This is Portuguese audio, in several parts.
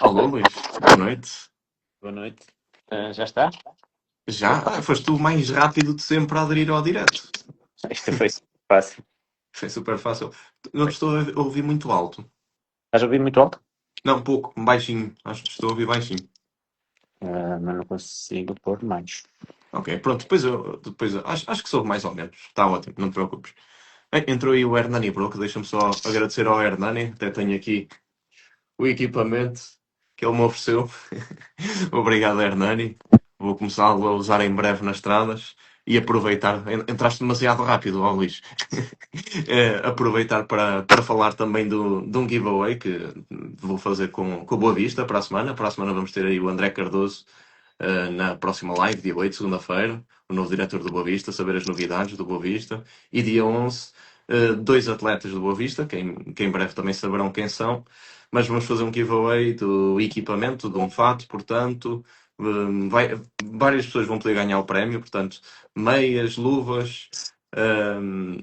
Alô, Luís. Boa noite. Boa noite. Já está? Já? Foste tu o mais rápido de sempre a aderir ao direto. Isto foi fácil. Foi super fácil. Não te estou a ouvir muito alto. Estás a ouvir muito alto? Não, pouco, baixinho. Acho que te estou a ouvir baixinho. Mas não consigo pôr mais. Ok, pronto. Acho que soube mais ou menos. Está ótimo, não te preocupes. Bem, entrou aí o Hernani Broco. Deixa-me só agradecer ao Hernani. Até tenho aqui o equipamento que ele me ofereceu. Obrigado, Hernani. Vou começá-lo a usar em breve nas estradas e aproveitar. Entraste demasiado rápido, ó Luís. Aproveitar para falar também de um giveaway que vou fazer com o Boa Vista para a semana. Para a semana vamos ter aí o André Cardoso na próxima live, dia 8, segunda-feira, o novo diretor do Boa Vista, saber as novidades do Boa Vista. E dia 11, dois atletas do Boa Vista, que em breve também saberão quem são. Mas vamos fazer um giveaway do equipamento, de um fato, portanto. Várias pessoas vão poder ganhar o prémio, portanto, meias, luvas, hum,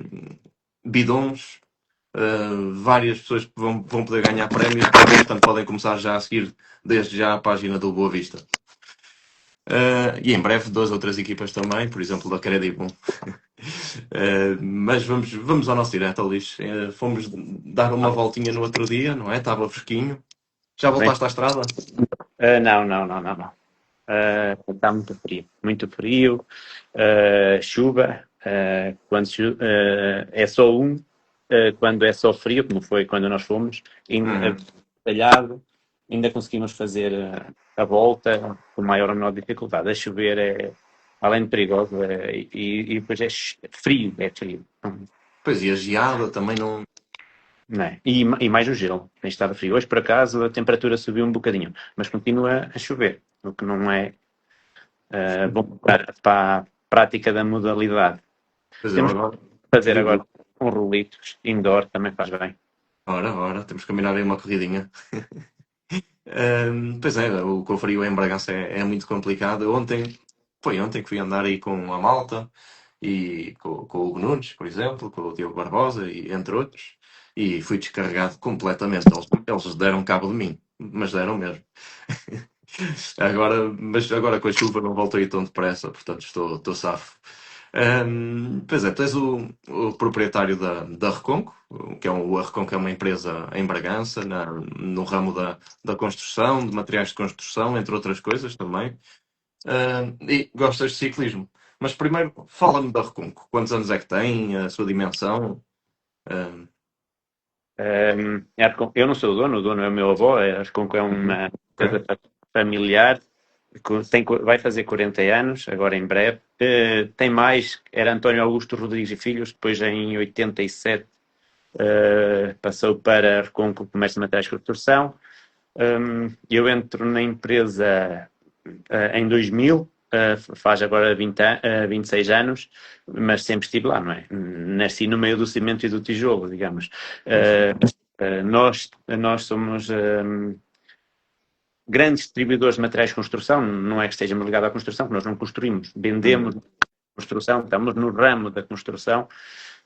bidons, várias pessoas vão poder ganhar prémios, portanto podem começar já a seguir desde já a página do Boa Vista. E em breve duas outras equipas também, por exemplo da Credible. Mas vamos ao nosso direto, Luís. Fomos dar uma voltinha no outro dia, não é? Estava fresquinho. Já Bem, voltaste à estrada? não. Está muito frio. Muito frio. Chuva. É só quando é só frio, como foi quando nós fomos, Uhum. talhado, ainda conseguimos fazer a volta com maior ou menor dificuldade. A chover além de perigoso, e depois frio, é frio. Pois e a geada também não. Não é? E mais o gelo, tem estado frio. Hoje, por acaso, a temperatura subiu um bocadinho, mas continua a chover, o que não é bom para a prática da modalidade. Pois eu Temos que agora fazer digo. agora um rolito indoor, também faz bem. Ora, temos que combinar aí uma corridinha. Pois é, o com o frio em Bragança é muito complicado. Foi ontem que fui andar aí com a malta e com o Hugo Nunes, por exemplo, com o Diogo Barbosa e entre outros, e fui descarregado completamente. Eles deram cabo de mim, mas deram mesmo. Mas agora com a chuva não volto aí tão depressa, portanto estou safo. Pois é, tu és o proprietário da Reconco, a Reconco é uma empresa em Bragança, no ramo da construção, de materiais de construção, entre outras coisas também. E gostas de ciclismo. Mas primeiro, fala-me da Reconco. Quantos anos é que tem? A sua dimensão? Ahm, Eu não sou o dono é o meu avô, a Arconco é uma ok. empresa familiar, vai fazer 40 anos, agora em breve. Tem mais, era António Augusto Rodrigues e Filhos, depois em 87 passou para a Arconco Comércio de Materiais de Construção. Eu entro na empresa em 2000, faz agora 26 anos, mas sempre estive lá, não é? Nasci no meio do cimento e do tijolo, digamos. Nós somos grandes distribuidores de materiais de construção, não é que estejamos ligados à construção, que nós não construímos, vendemos Uhum. construção, estamos no ramo da construção.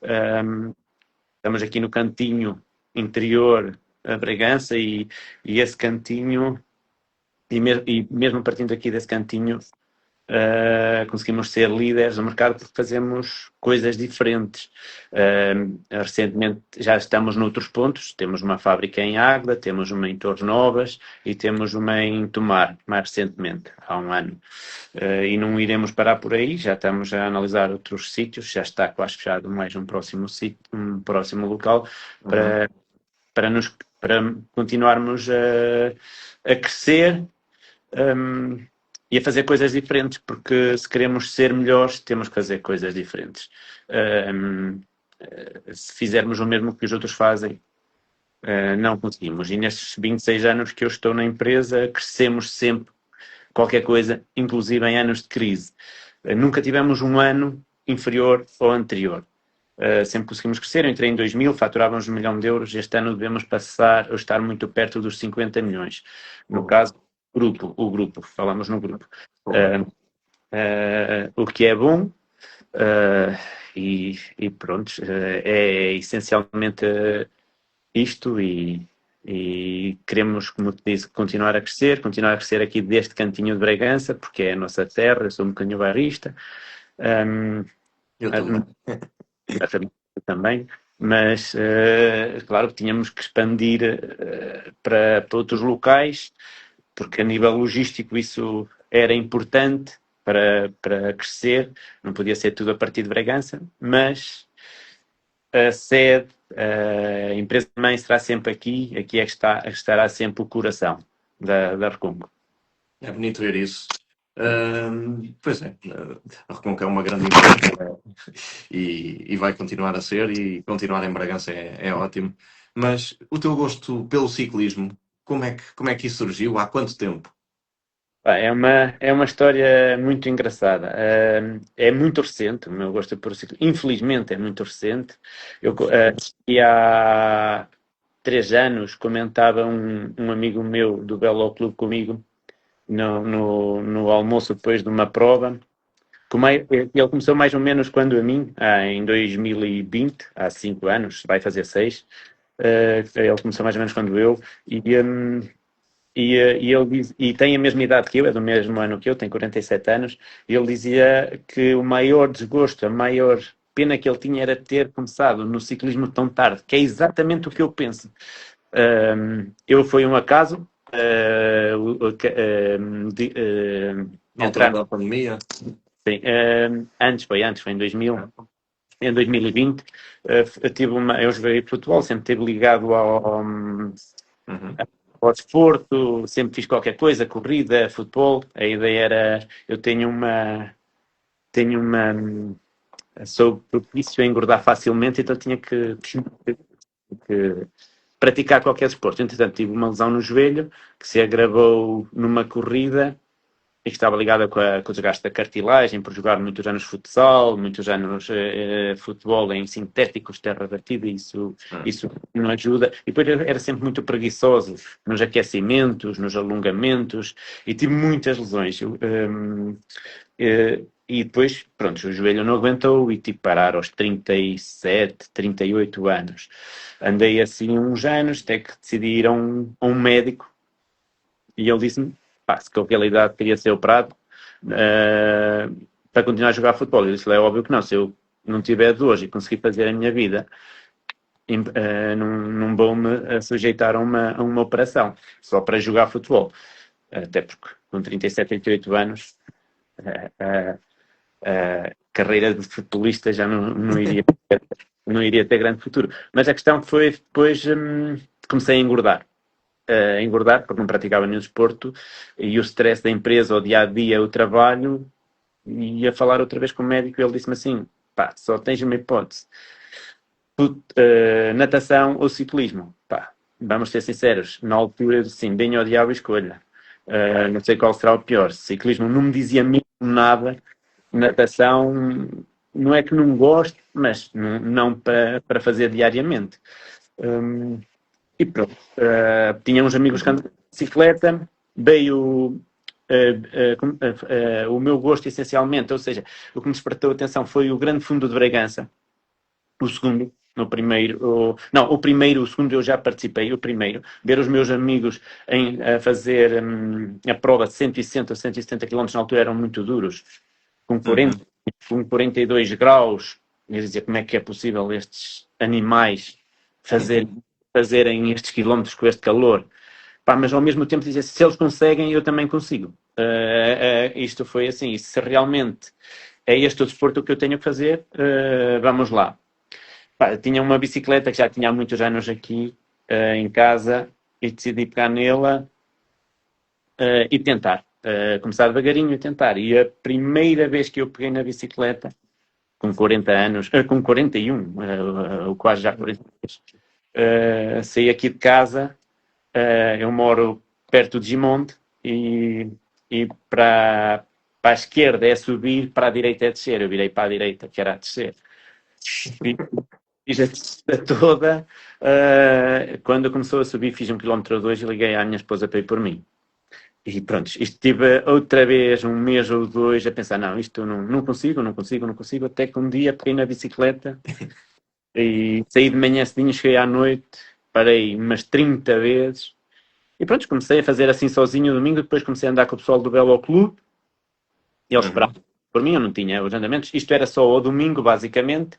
Estamos aqui no cantinho interior a Bragança e esse cantinho, e mesmo partindo aqui desse cantinho, conseguimos ser líderes no mercado porque fazemos coisas diferentes. Recentemente já estamos noutros pontos, temos uma fábrica em Águeda, temos uma em Torres Novas e temos uma em Tomar, mais recentemente, há um ano. E não iremos parar por aí, já estamos a analisar outros sítios, já está quase fechado mais um próximo sítio, um próximo local Uhum. para, para continuarmos a crescer, um, e a fazer coisas diferentes, porque se queremos ser melhores, temos que fazer coisas diferentes. Um, Se fizermos o mesmo que os outros fazem, não conseguimos. E nestes 26 anos que eu estou na empresa, crescemos sempre qualquer coisa, inclusive em anos de crise. Nunca tivemos um ano inferior ao anterior. Sempre conseguimos crescer. Eu entrei em 2000, faturávamos 1 milhão de euros. Este ano devemos passar ou estar muito perto dos 50 milhões. No Porra, caso, o grupo, falamos no grupo. porra. Uh, o que é bom, e pronto, é essencialmente isto, E queremos, como te disse, continuar a crescer aqui deste cantinho de Bragança, porque é a nossa terra, eu sou um bocadinho bairrista, um, Eu também. a família também, mas claro, tínhamos que expandir para outros locais, porque a nível logístico isso era importante para crescer, não podia ser tudo a partir de Bragança, mas a sede, a empresa-mãe será sempre aqui é que estará sempre o coração da Recungo. É bonito ver isso. Pois é, a Reconca é uma grande empresa e vai continuar a ser, e continuar em Bragança é ótimo. Mas o teu gosto pelo ciclismo, como é que isso surgiu? Há quanto tempo? É uma história muito engraçada. É muito recente, o meu gosto por ciclismo. Infelizmente é muito recente. E há 3 anos comentava um amigo meu do Velo Clube comigo no almoço depois de uma prova. Ele começou mais ou menos quando a mim, em 2020, há 5 anos, vai fazer 6. Ele começou mais ou menos quando eu, e ele e tem a mesma idade que eu, é do mesmo ano que eu, tem 47 anos, e ele dizia que o maior desgosto, a maior pena que ele tinha era ter começado no ciclismo tão tarde, que é exatamente o que eu penso. Eu fui um acaso, Na altura da pandemia? sim, antes foi em 2000. Em 2020, eu joguei futebol, sempre esteve ligado Uhum. ao desporto, sempre fiz qualquer coisa, corrida, futebol. A ideia era, sou propício a engordar facilmente, então tinha que praticar qualquer desporto. Entretanto, tive uma lesão no joelho, que se agravou numa corrida e que estava ligada com o desgaste da cartilagem, por jogar muitos anos futsal, muitos anos futebol em sintéticos, terra batida, isso não ajuda. E depois eu era sempre muito preguiçoso nos aquecimentos, nos alongamentos, e tive muitas lesões. E depois, pronto, o joelho não aguentou e tive que parar aos 37, 38 anos. Andei assim uns anos, até que decidi ir a um médico e ele disse-me, pá, se com aquela idade queria ser operado para continuar a jogar futebol. Eu disse, é óbvio que não, se eu não tiver de hoje e conseguir fazer a minha vida, não vou-me sujeitar a uma operação, só para jogar futebol. Até porque com 37, 38 anos, a carreira de futebolista já não iria ter grande futuro. Mas a questão foi, depois comecei a engordar, porque não praticava nenhum desporto, e o stress da empresa, o dia-a-dia, o trabalho, e ia falar outra vez com o médico e ele disse-me assim, pá, só tens uma hipótese, natação ou ciclismo. Pá, vamos ser sinceros, na altura, sim, bem ao diabo escolha. Não sei qual será o pior. Ciclismo não me dizia mesmo nada. Natação, não é que não gosto, mas não para fazer diariamente. E pronto. Tinha uns amigos que andavam de bicicleta, veio o meu gosto essencialmente, ou seja, o que me despertou a atenção foi o Grande Fundo de Bragança, o segundo, no primeiro, não, o primeiro, o segundo eu já participei, o primeiro, ver os meus amigos a fazer a prova de 160 ou 170 km na altura eram muito duros, com 40, com 42 graus, eu dizia como é que é possível estes animais fazerem estes quilómetros com este calor. Pá, mas ao mesmo tempo dizia, se eles conseguem, eu também consigo. Isto foi assim, e se realmente é este o desporto que eu tenho que fazer, vamos lá. Pá, tinha uma bicicleta que já tinha há muitos anos aqui em casa e decidi pegar nela e tentar. Começar devagarinho e tentar. E a primeira vez que eu peguei na bicicleta, com 40 anos, com 41, quase já 42, saí aqui de casa. Eu moro perto de Gimonde e para a esquerda é subir, para a direita é descer. Eu virei para a direita, que era a descer. Fiz a descida toda. Quando começou a subir, fiz 1,2 km e liguei à minha esposa para ir por mim. E pronto, isto tive outra vez um mês ou dois a pensar, não, isto não consigo, até que um dia peguei na bicicleta e saí de manhã cedinho, cheguei à noite, parei umas 30 vezes. E pronto, comecei a fazer assim sozinho no domingo, depois comecei a andar com o pessoal do Velo Clube, e eles Uhum. esperavam por mim, eu não tinha os andamentos. Isto era só ao domingo, basicamente.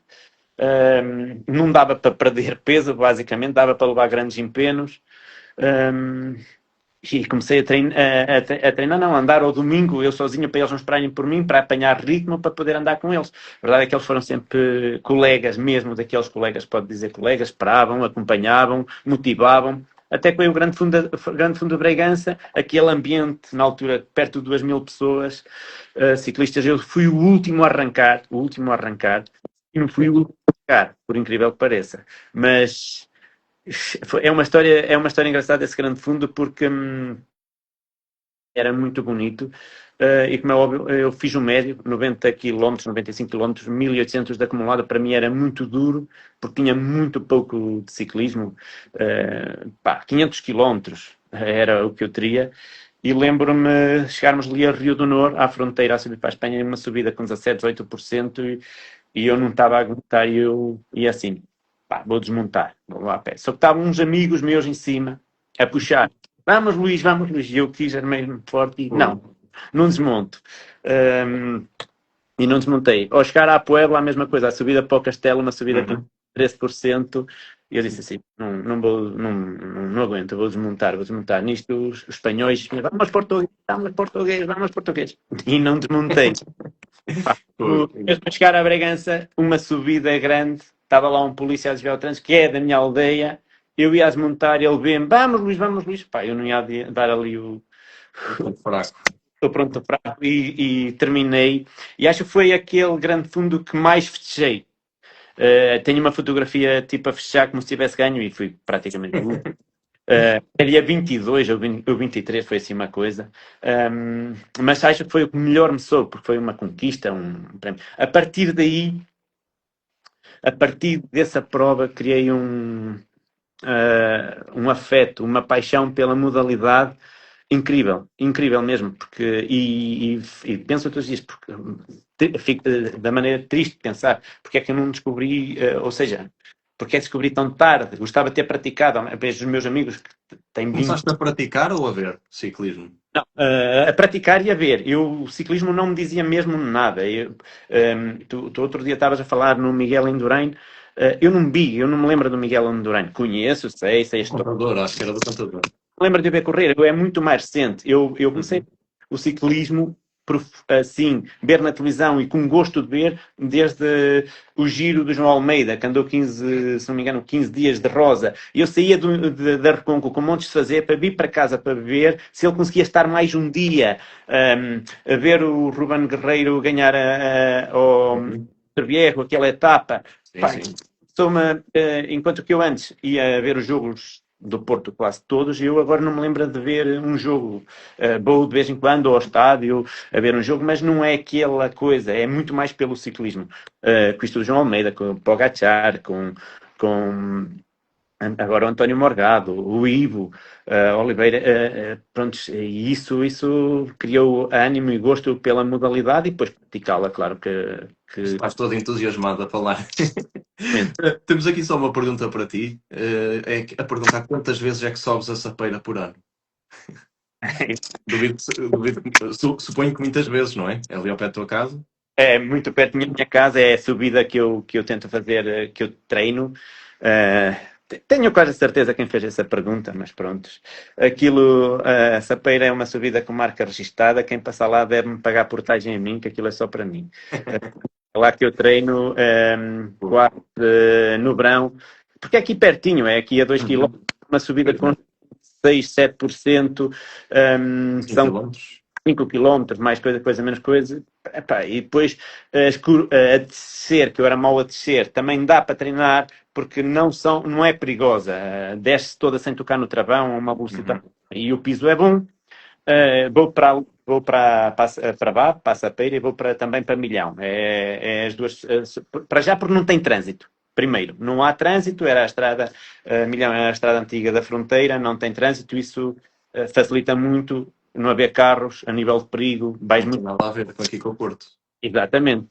Não dava para perder peso, basicamente, dava para levar grandes empenos. Um, e comecei a treinar, não, a andar ao domingo, eu sozinho, para eles não esperarem por mim, para apanhar ritmo, para poder andar com eles. A verdade é que eles foram sempre colegas, mesmo daqueles colegas, pode dizer colegas, esperavam, acompanhavam, motivavam. Até que veio o Grande Fundo de Bragança, aquele ambiente, na altura, perto de 2.000 pessoas, ciclistas. Eu fui o último a arrancar, e não fui o último a arrancar, por incrível que pareça. Mas é uma história engraçada esse Grande Fundo, porque era muito bonito. E como é óbvio, eu fiz o médio, 90 km, 95 km, 1800 de acumulada, para mim era muito duro, porque tinha muito pouco de ciclismo. 500 km era o que eu teria. E lembro-me chegarmos ali a Rio do Nor, à fronteira, a subir para a Espanha, uma subida com 17, 18%, e eu não estava a aguentar, e eu ia assim, vou desmontar, vou lá a pé. Só que estavam uns amigos meus em cima, a puxar. Vamos Luís. E eu quis, era mesmo forte, e não desmonto. E não desmontei. Ao chegar à Puebla, a mesma coisa, a subida para o Castelo, uma subida com 13%, e eu disse assim, não aguento, vou desmontar. Nisto, os espanhóis, vamos português. E não desmontei. Mesmo a chegar a Bragança, uma subida grande, estava lá um polícia a desviar o trânsito, que é da minha aldeia, eu ia a desmontar, ele vê-me, vamos Luís, eu não ia dar ali o Fraco. estou pronto fraco, e terminei, e acho que foi aquele Grande Fundo que mais festejei. Tenho uma fotografia tipo a festejar como se tivesse ganho, e fui praticamente o último. Dia 22 ou 23 foi assim uma coisa. Mas acho que foi o que melhor me soube, porque foi uma conquista, um prémio. A partir dessa prova, criei um afeto, uma paixão pela modalidade incrível, incrível mesmo, porque, e penso todos os dias, porque fico da maneira triste de pensar, porque é que eu não descobri, ou seja, porque é que descobri tão tarde, gostava de ter praticado, a vez dos meus amigos que têm 20. Começaste a praticar ou a ver ciclismo? Não, a praticar e a ver. O ciclismo não me dizia mesmo nada. Tu outro dia estavas a falar no Miguel Indurain. Eu não me lembro do Miguel Indurain. Conheço, sei a história. Contador, acho que era do contador. Lembro de ver correr, é muito mais recente. Eu comecei o ciclismo assim, ver na televisão e com gosto de ver, desde o giro do João Almeida, que andou 15, se não me engano, 15 dias de rosa. E eu saía da Reconco com montes de fazer para vir para casa para ver se ele conseguia estar mais um dia a ver o Ruben Guerreiro ganhar ao Cervierro, aquela etapa. Sim, sim. Enquanto que eu antes ia ver os jogos do Porto quase todos, eu agora não me lembro de ver um jogo. Vou de vez em quando ao estádio a ver um jogo, mas não é aquela coisa, é muito mais pelo ciclismo. Com isto do João Almeida, com o Pogacar, com agora o António Morgado, o Ivo, Oliveira, pronto, e isso criou ânimo e gosto pela modalidade e depois praticá-la, claro que... Estás todo entusiasmado a falar. Temos aqui só uma pergunta para ti. É a perguntar quantas vezes é que sobes a sapeira por ano? Suponho que muitas vezes, não é? É ali ao pé da tua casa. É muito perto da minha casa, é a subida que eu tento fazer, que eu treino. Tenho quase certeza quem fez essa pergunta, mas pronto. A Sapeira é uma subida com marca registada. Quem passar lá deve-me pagar portagem a mim, que aquilo é só para mim. É lá que eu treino, quase no verão, porque é aqui pertinho, é aqui a 2 km, uma subida com 6, 7%, 5 são quilómetros. 5 km, mais coisa, menos coisa. Epá, e depois a descer, que eu era mau a descer, também dá para treinar, porque não é perigosa. Desce toda sem tocar no travão, a uma velocidade. E o piso é bom. Vou para Vá, para a Sapeira, e vou também para Milhão. É as duas. Para já, porque não tem trânsito. Primeiro, não há trânsito, era a estrada, Milhão era a estrada antiga da fronteira, não tem trânsito, isso facilita muito não haver carros, a nível de perigo, vais Não tem muito. nada a ver com aqui com o Porto. Exatamente.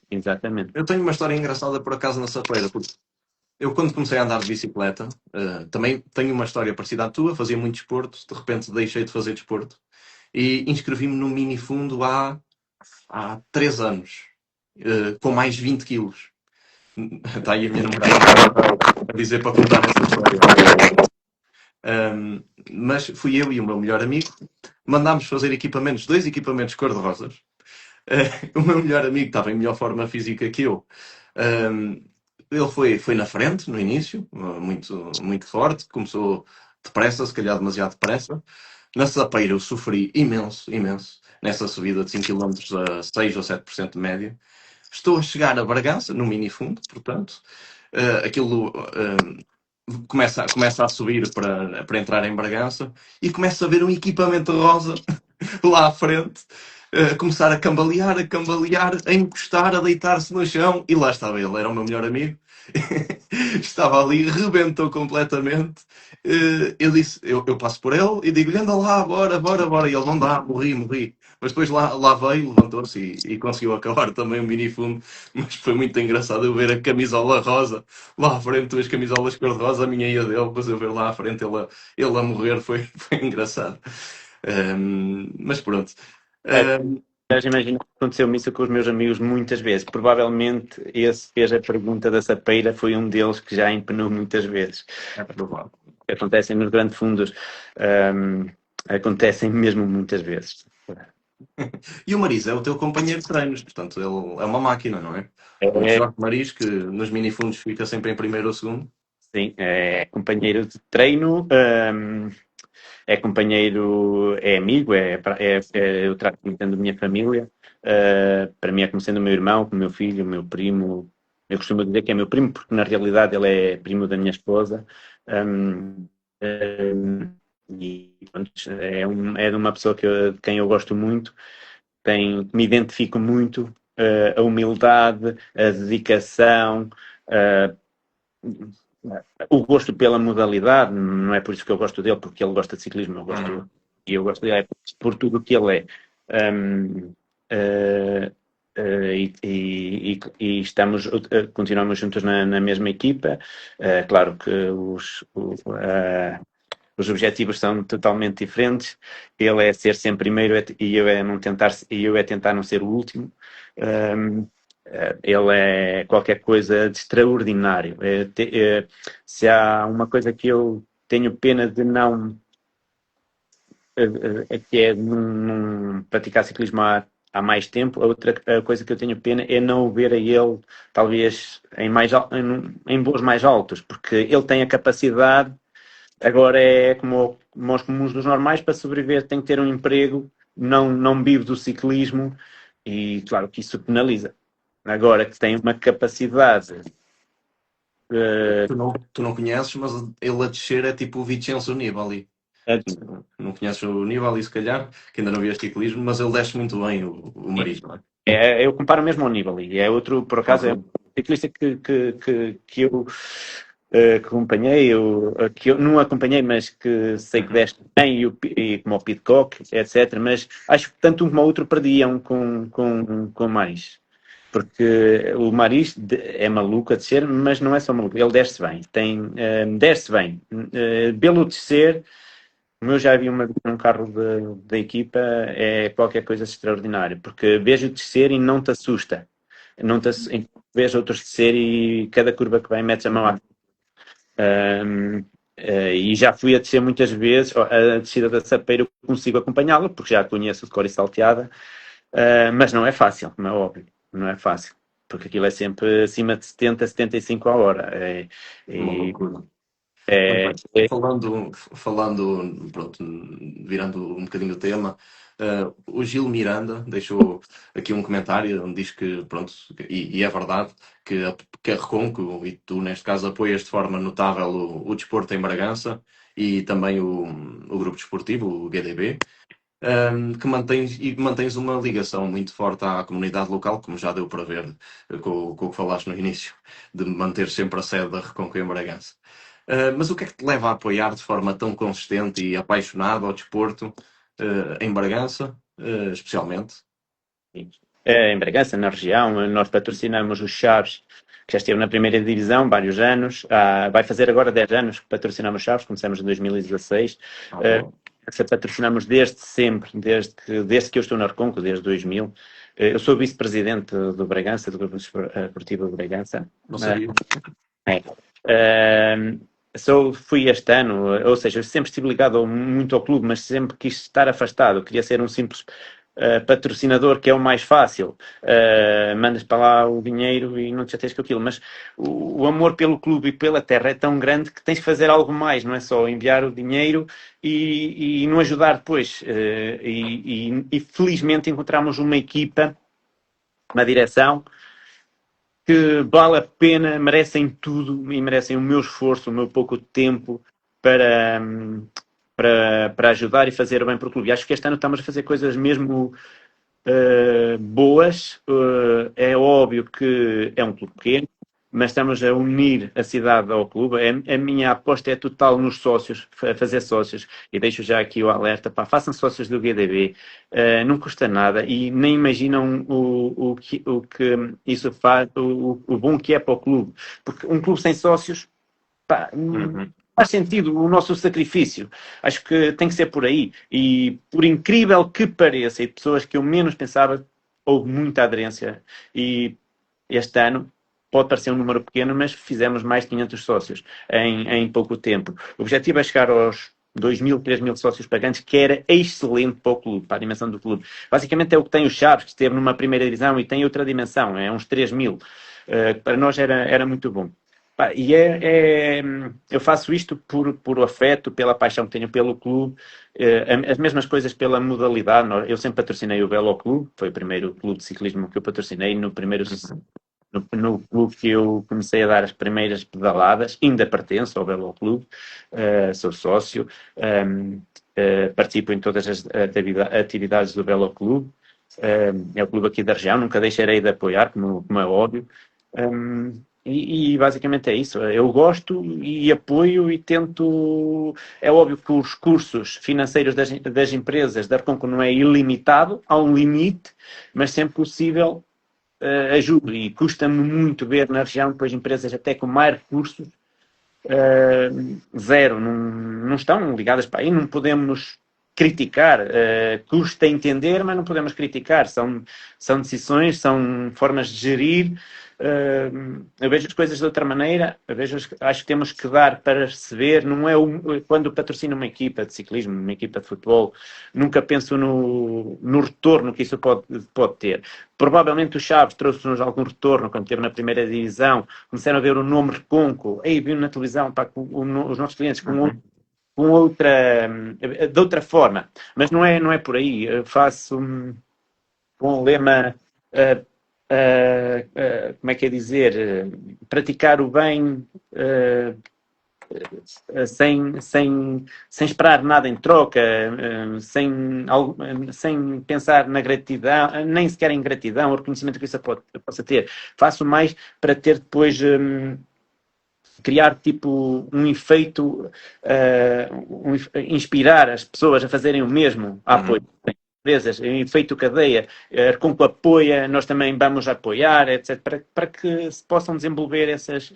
Eu tenho uma história engraçada por acaso na Sapeira, porque eu quando comecei a andar de bicicleta, também tenho uma história parecida à tua, fazia muito desporto, de repente deixei de fazer desporto e inscrevi-me no mini fundo há 3 anos, com mais 20 quilos. Está aí a minha namorada a dizer para contar essa história. Mas fui eu e o meu melhor amigo, mandámos fazer equipamentos, 2 equipamentos cor-de-rosas. O meu melhor amigo estava em melhor forma física que eu. Um, ele foi na frente no início, muito, muito forte, começou depressa, se calhar demasiado depressa. Na sapeira eu sofri imenso, imenso, nessa subida de 5 km a 6 ou 7% de média. Estou a chegar a Bragança, no mini fundo, portanto, aquilo começa a subir para entrar em Bragança e começa a ver um equipamento rosa lá à frente, começar a cambalear, a encostar, a deitar-se no chão, e lá estava ele, era o meu melhor amigo. Estava ali, rebentou completamente. Eu disse, eu passo por ele e digo-lhe, anda lá, bora, bora, bora. E ele, não dá, morri. Mas depois lá veio, levantou-se e conseguiu acabar também o mini fundo. Mas foi muito engraçado eu ver a camisola rosa lá à frente, as camisolas cor-de-rosa, a minha e a dele, depois eu ver lá à frente ele a morrer, foi engraçado. Mas pronto. Um, Já imagino que aconteceu-me isso com os meus amigos muitas vezes. Provavelmente esse que fez a pergunta da sapeira foi um deles que já empenou muitas vezes. é provável. Acontecem nos grandes fundos, acontecem mesmo muitas vezes. E o Maris é o teu companheiro de treinos, portanto, ele é uma máquina, não é? O É, Jorge Maris, que nos minifundos fica sempre em primeiro ou segundo. sim, é companheiro de treino, é companheiro, é amigo, eu trato como sendo minha família. Para mim é como sendo o meu irmão, o meu filho, o meu primo. Eu costumo dizer que é meu primo, porque na realidade ele é primo da minha esposa. Um, e pronto, é de uma pessoa de quem eu gosto muito, me identifico muito, a humildade, a dedicação, o gosto pela modalidade. Não é por isso que eu gosto dele, porque ele gosta de ciclismo, e eu gosto dele por tudo o que ele é. E continuamos juntos na mesma equipa. Claro que os objetivos são totalmente diferentes. Ele é ser sempre primeiro e eu é tentar não ser o último. Ele é qualquer coisa de extraordinário. Se há uma coisa que eu tenho pena de não que é não praticar ciclismo há mais tempo, a outra coisa que eu tenho pena é não o ver a ele talvez em voos mais altos, porque ele tem a capacidade. Agora é como os comuns dos normais, para sobreviver tem que ter um emprego, não vive do ciclismo, e claro que isso penaliza. Agora que tem uma capacidade. Tu não conheces, mas ele a descer é tipo o Vincenzo Nibali. Não conheces o Nibali, se calhar, que ainda não vieste ciclismo, mas ele desce muito bem, o Maris, não é? Eu comparo mesmo ao Nibali. É outro, por acaso, é um ciclista que eu acompanhei, que eu não acompanhei, mas que sei que deste bem, como o Pidcock, etc. Mas acho que tanto um como o outro perdiam com mais. Porque o Maris é maluco a descer, mas não é só maluco, ele desce bem. Desce bem. Pelo descer, como eu já vi uma vez num carro da equipa, é qualquer coisa de extraordinário, porque vejo descer e não te assusta. Não te, vês outros descer e cada curva que vai metes a mão à. E já fui a descer muitas vezes, a descida da Sapeira eu consigo acompanhá-la, porque já a conheço de cor e salteada, mas não é fácil, como é óbvio, não é fácil, porque aquilo é sempre acima de 70, 75 a hora. Uma E, loucura. é, é, Falando, pronto, virando um bocadinho o tema, o Gil Miranda deixou aqui um comentário onde diz que, pronto, e é verdade, que a Reconco, e tu neste caso apoias de forma notável o desporto em Bragança e também o grupo desportivo, o GDB, que mantens uma ligação muito forte à comunidade local, como já deu para ver com o que falaste no início, de manter sempre a sede da Reconco em Bragança. Mas o que é que te leva a apoiar de forma tão consistente e apaixonada ao desporto em Bragança, especialmente? em Bragança, na região, nós patrocinamos os Chaves, que já esteve na primeira divisão vários anos, vai fazer agora 10 anos que patrocinamos Chaves, começamos em 2016. Patrocinamos desde sempre, desde que eu estou na Arconco, desde 2000. Eu sou vice-presidente do Bragança, do Grupo Esportivo do Bragança. Não sabia. Fui este ano, ou seja, eu sempre estive ligado muito ao clube, mas sempre quis estar afastado. Queria ser um simples patrocinador, que é o mais fácil. Mandas para lá o dinheiro e não te chateias com aquilo. Mas o amor pelo clube e pela terra é tão grande que tens de fazer algo mais, não é só enviar o dinheiro e não ajudar depois. E felizmente encontramos uma equipa, uma direção, que vale a pena, merecem tudo e merecem o meu esforço, o meu pouco tempo para ajudar e fazer bem para o clube. E acho que este ano estamos a fazer coisas mesmo boas. É óbvio que é um clube pequeno, mas estamos a unir a cidade ao clube. A minha aposta é total nos sócios, fazer sócios. E deixo já aqui o alerta, façam sócios do GDB. Não custa nada e nem imaginam o que isso faz, o bom que é para o clube. Porque um clube sem sócios, faz sentido o nosso sacrifício. Acho que tem que ser por aí. E por incrível que pareça, e de pessoas que eu menos pensava, houve muita aderência. E este ano pode parecer um número pequeno, mas fizemos mais de 500 sócios em pouco tempo. O objetivo é chegar aos 2.000, 3.000 sócios pagantes, que era excelente para o clube, para a dimensão do clube. Basicamente é o que tem o Chaves, que esteve numa primeira divisão e tem outra dimensão, é uns 3.000. Para nós era muito bom. E eu faço isto por afeto, pela paixão que tenho pelo clube, as mesmas coisas pela modalidade. Eu sempre patrocinei o Velo Clube, foi o primeiro clube de ciclismo que eu patrocinei, no clube que eu comecei a dar as primeiras pedaladas. Ainda pertenço ao Velo Clube, sou sócio, participo em todas as atividades do Velo Clube. É o clube aqui da região, nunca deixarei de apoiar, como é óbvio. E basicamente é isso. Eu gosto e apoio e tento. É óbvio que os recursos financeiros das empresas da Arconco não é ilimitado, há um limite, mas sempre possível ajudo. E custa-me muito ver na região depois empresas até com mais recursos, zero, não estão ligadas para aí, não podemos criticar, custa entender, mas não podemos criticar, são decisões, são formas de gerir. Eu vejo as coisas de outra maneira, acho que temos que dar para receber, não é quando patrocino uma equipa de ciclismo, uma equipa de futebol, nunca penso no retorno que isso pode ter. Provavelmente o Chaves trouxe-nos algum retorno quando esteve na primeira divisão, começaram a ver o nome Arconco, aí viu na televisão os nossos clientes de outra forma, mas não é por aí. Eu faço com o lema como é que é dizer, praticar o bem sem esperar nada em troca, sem pensar na gratidão, nem sequer em gratidão, o reconhecimento que isso possa ter. Faço mais para ter depois criar tipo um efeito, inspirar as pessoas a fazerem o mesmo, a apoio empresas, em efeito cadeia, com que apoia, nós também vamos apoiar, etc., para que se possam desenvolver esses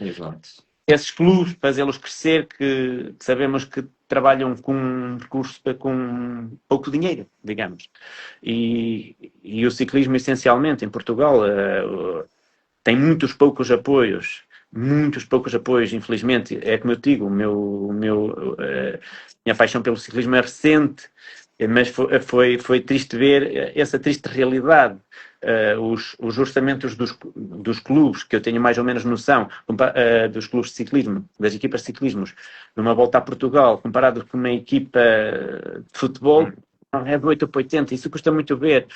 clubes, fazê-los crescer, que sabemos que trabalham com recursos, com pouco dinheiro, digamos. E o ciclismo, essencialmente, em Portugal, tem muitos poucos apoios, infelizmente. É como eu digo, minha paixão pelo ciclismo é recente, mas foi triste ver essa triste realidade. Os orçamentos dos clubes, que eu tenho mais ou menos noção, dos clubes de ciclismo, das equipas de ciclismo, numa volta a Portugal, comparado com uma equipa de futebol, é de 8 para 80. Isso custa muito ver,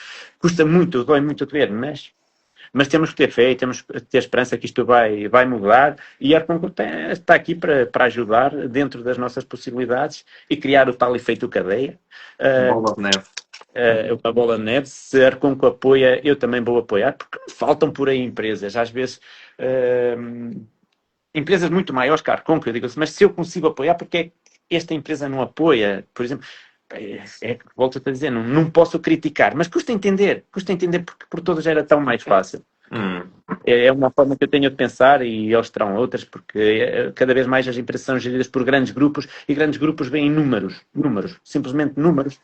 dói muito de ver, mas temos que ter fé e temos que ter esperança que isto vai mudar, e a Arconco está aqui para ajudar dentro das nossas possibilidades e criar o tal efeito cadeia. Bola de neve. Uma bola de neve. Se a Arconco apoia, eu também vou apoiar, porque faltam por aí empresas, às vezes empresas muito maiores que a Arconco, eu digo assim, mas se eu consigo apoiar, porque é que esta empresa não apoia? Por exemplo, volto a dizer, não posso criticar, mas custa entender porque por todos era tão mais fácil. é uma forma que eu tenho de pensar e eles terão outras, porque cada vez mais as empresas são geridas por grandes grupos e grandes grupos veem números, simplesmente números,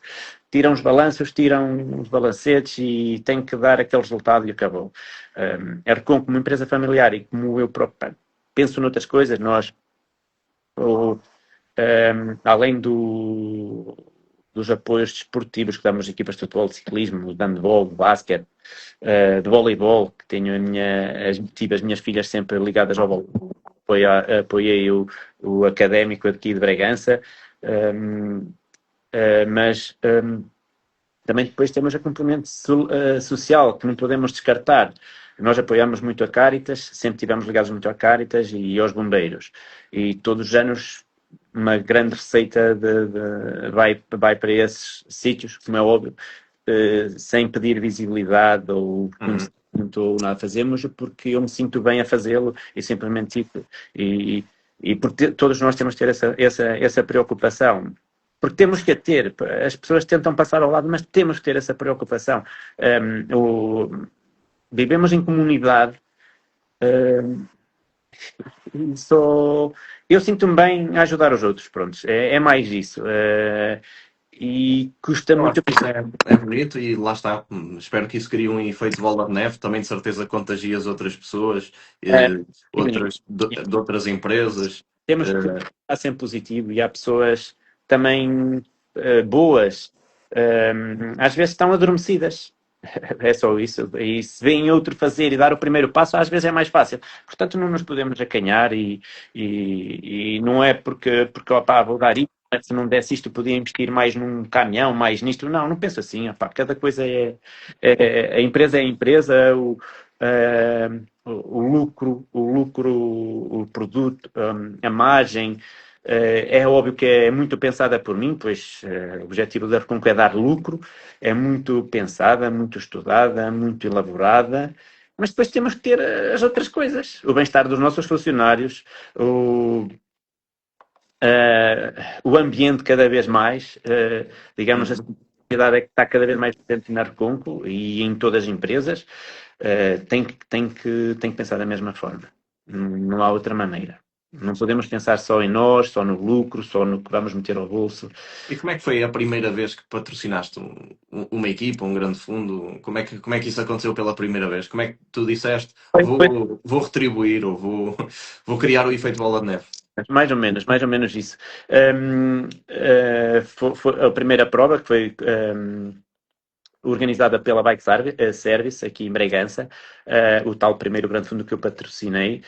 tiram os balanços, tiram os balancetes e têm que dar aquele resultado e acabou. A Recon, como empresa familiar e como eu próprio penso noutras coisas, nós, além dos apoios desportivos que damos a equipas de futebol, de ciclismo, de handball, de basquete, de voleibol, que tenho tive as minhas filhas sempre ligadas ao voleibol, apoiei o académico aqui de Bragança, mas também depois temos a componente social, que não podemos descartar. Nós apoiamos muito a Cáritas, sempre estivemos ligados muito à Cáritas e aos bombeiros. E todos os anos uma grande receita vai para esses sítios, como é óbvio, sem pedir visibilidade ou conhecimento ou nada fazemos, porque eu me sinto bem a fazê-lo e simplesmente tipo, e porque todos nós temos que ter essa preocupação. Porque temos que a ter, as pessoas tentam passar ao lado, mas temos que ter essa preocupação. Vivemos em comunidade, eu sinto-me bem a ajudar os outros, pronto, é mais isso. E custa Eu muito. acho que isso é bonito e lá está. Espero que isso crie um efeito de bola de neve. Também de certeza contagias outras pessoas, de outras empresas. Temos que estar sempre positivo e há pessoas também boas, às vezes estão adormecidas. É só isso. E se vem outro fazer e dar o primeiro passo, às vezes é mais fácil. Portanto, não nos podemos acanhar e não é porque opá, vou dar isto, se não desse isto, podia investir mais num caminhão, mais nisto. Não, não penso assim. Opá, cada coisa a empresa é a empresa, o lucro, o produto, a margem. É óbvio que é muito pensada por mim, pois o objetivo da Reconco é dar lucro, é muito pensada, muito estudada, muito elaborada, mas depois temos que ter as outras coisas, o bem-estar dos nossos funcionários, o ambiente cada vez mais, digamos, a sociedade é que está cada vez mais presente na Reconco e em todas as empresas, tem que pensar da mesma forma, não há outra maneira. Não podemos pensar só em nós, só no lucro, só no que vamos meter ao bolso. E como é que foi a primeira vez que patrocinaste uma equipa, um grande fundo? Como é que isso aconteceu pela primeira vez? Como é que tu disseste, vou retribuir ou vou criar o efeito bola de neve? Mais ou menos isso. Foi a primeira prova que foi organizada pela Bike Service, aqui em Bragança, o tal primeiro grande fundo que eu patrocinei,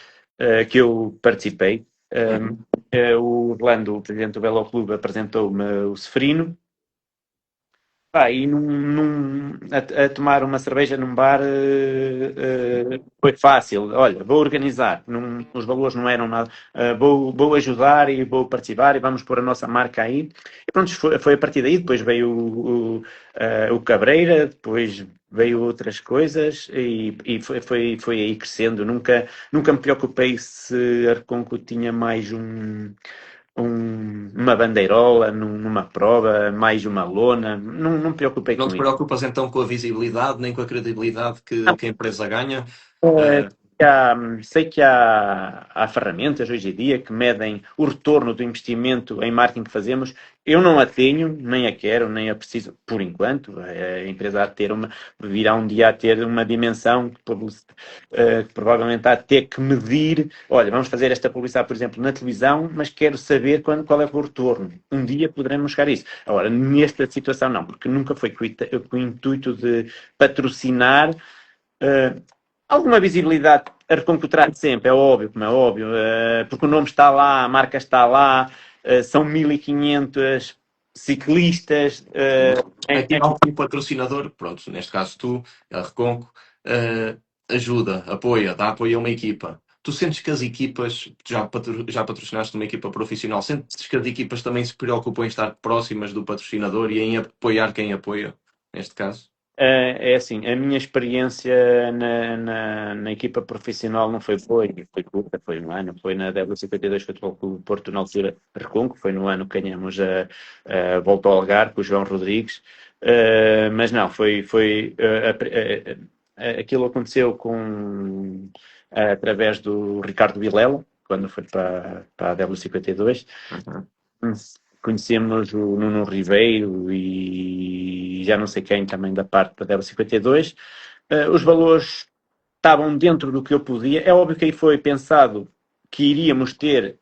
que eu participei. O Orlando, o presidente do Velo Clube, apresentou-me o Seferino. E a tomar uma cerveja num bar foi fácil. Olha, vou organizar. Os valores não eram nada. Vou ajudar e vou participar e vamos pôr a nossa marca aí. E pronto, foi a partir daí. Depois veio o Cabreira, depois veio outras coisas e foi aí crescendo. Nunca me preocupei se a Reconco tinha mais uma bandeirola numa prova, mais uma lona, não me preocupei Não com te isso. preocupas então com a visibilidade nem com a credibilidade que a empresa ganha? Sei que há ferramentas hoje em dia que medem o retorno do investimento em marketing que fazemos. Eu não a tenho, nem a quero, nem a preciso, por enquanto. A empresa virá um dia a ter uma dimensão que provavelmente há a ter que medir. Olha, vamos fazer esta publicidade, por exemplo, na televisão, mas quero saber qual é o retorno. Um dia poderemos chegar a isso. Agora, nesta situação não, porque nunca foi com o intuito de patrocinar. Alguma visibilidade a reconquistrar sempre, é óbvio, como é óbvio, porque o nome está lá, a marca está lá, são 1500 ciclistas. Um patrocinador, pronto, neste caso tu, a Reconco, ajuda, apoia, dá apoio a uma equipa. Tu sentes que as equipas, já patrocinaste uma equipa profissional, sentes que as equipas também se preocupam em estar próximas do patrocinador e em apoiar quem apoia, neste caso? É assim, a minha experiência na equipa profissional não foi boa, foi curta, foi um ano, foi na W52 Futebol Clube Porto, na altura Reconco, foi no ano que ganhamos a Volta ao Algarve com o João Rodrigues, mas não, foi aquilo aconteceu através do Ricardo Vilela, quando foi para a W52. Uhum. Conhecemos o Nuno Ribeiro e já não sei quem também da parte da W52. Os valores estavam dentro do que eu podia. É óbvio que aí foi pensado que iríamos ter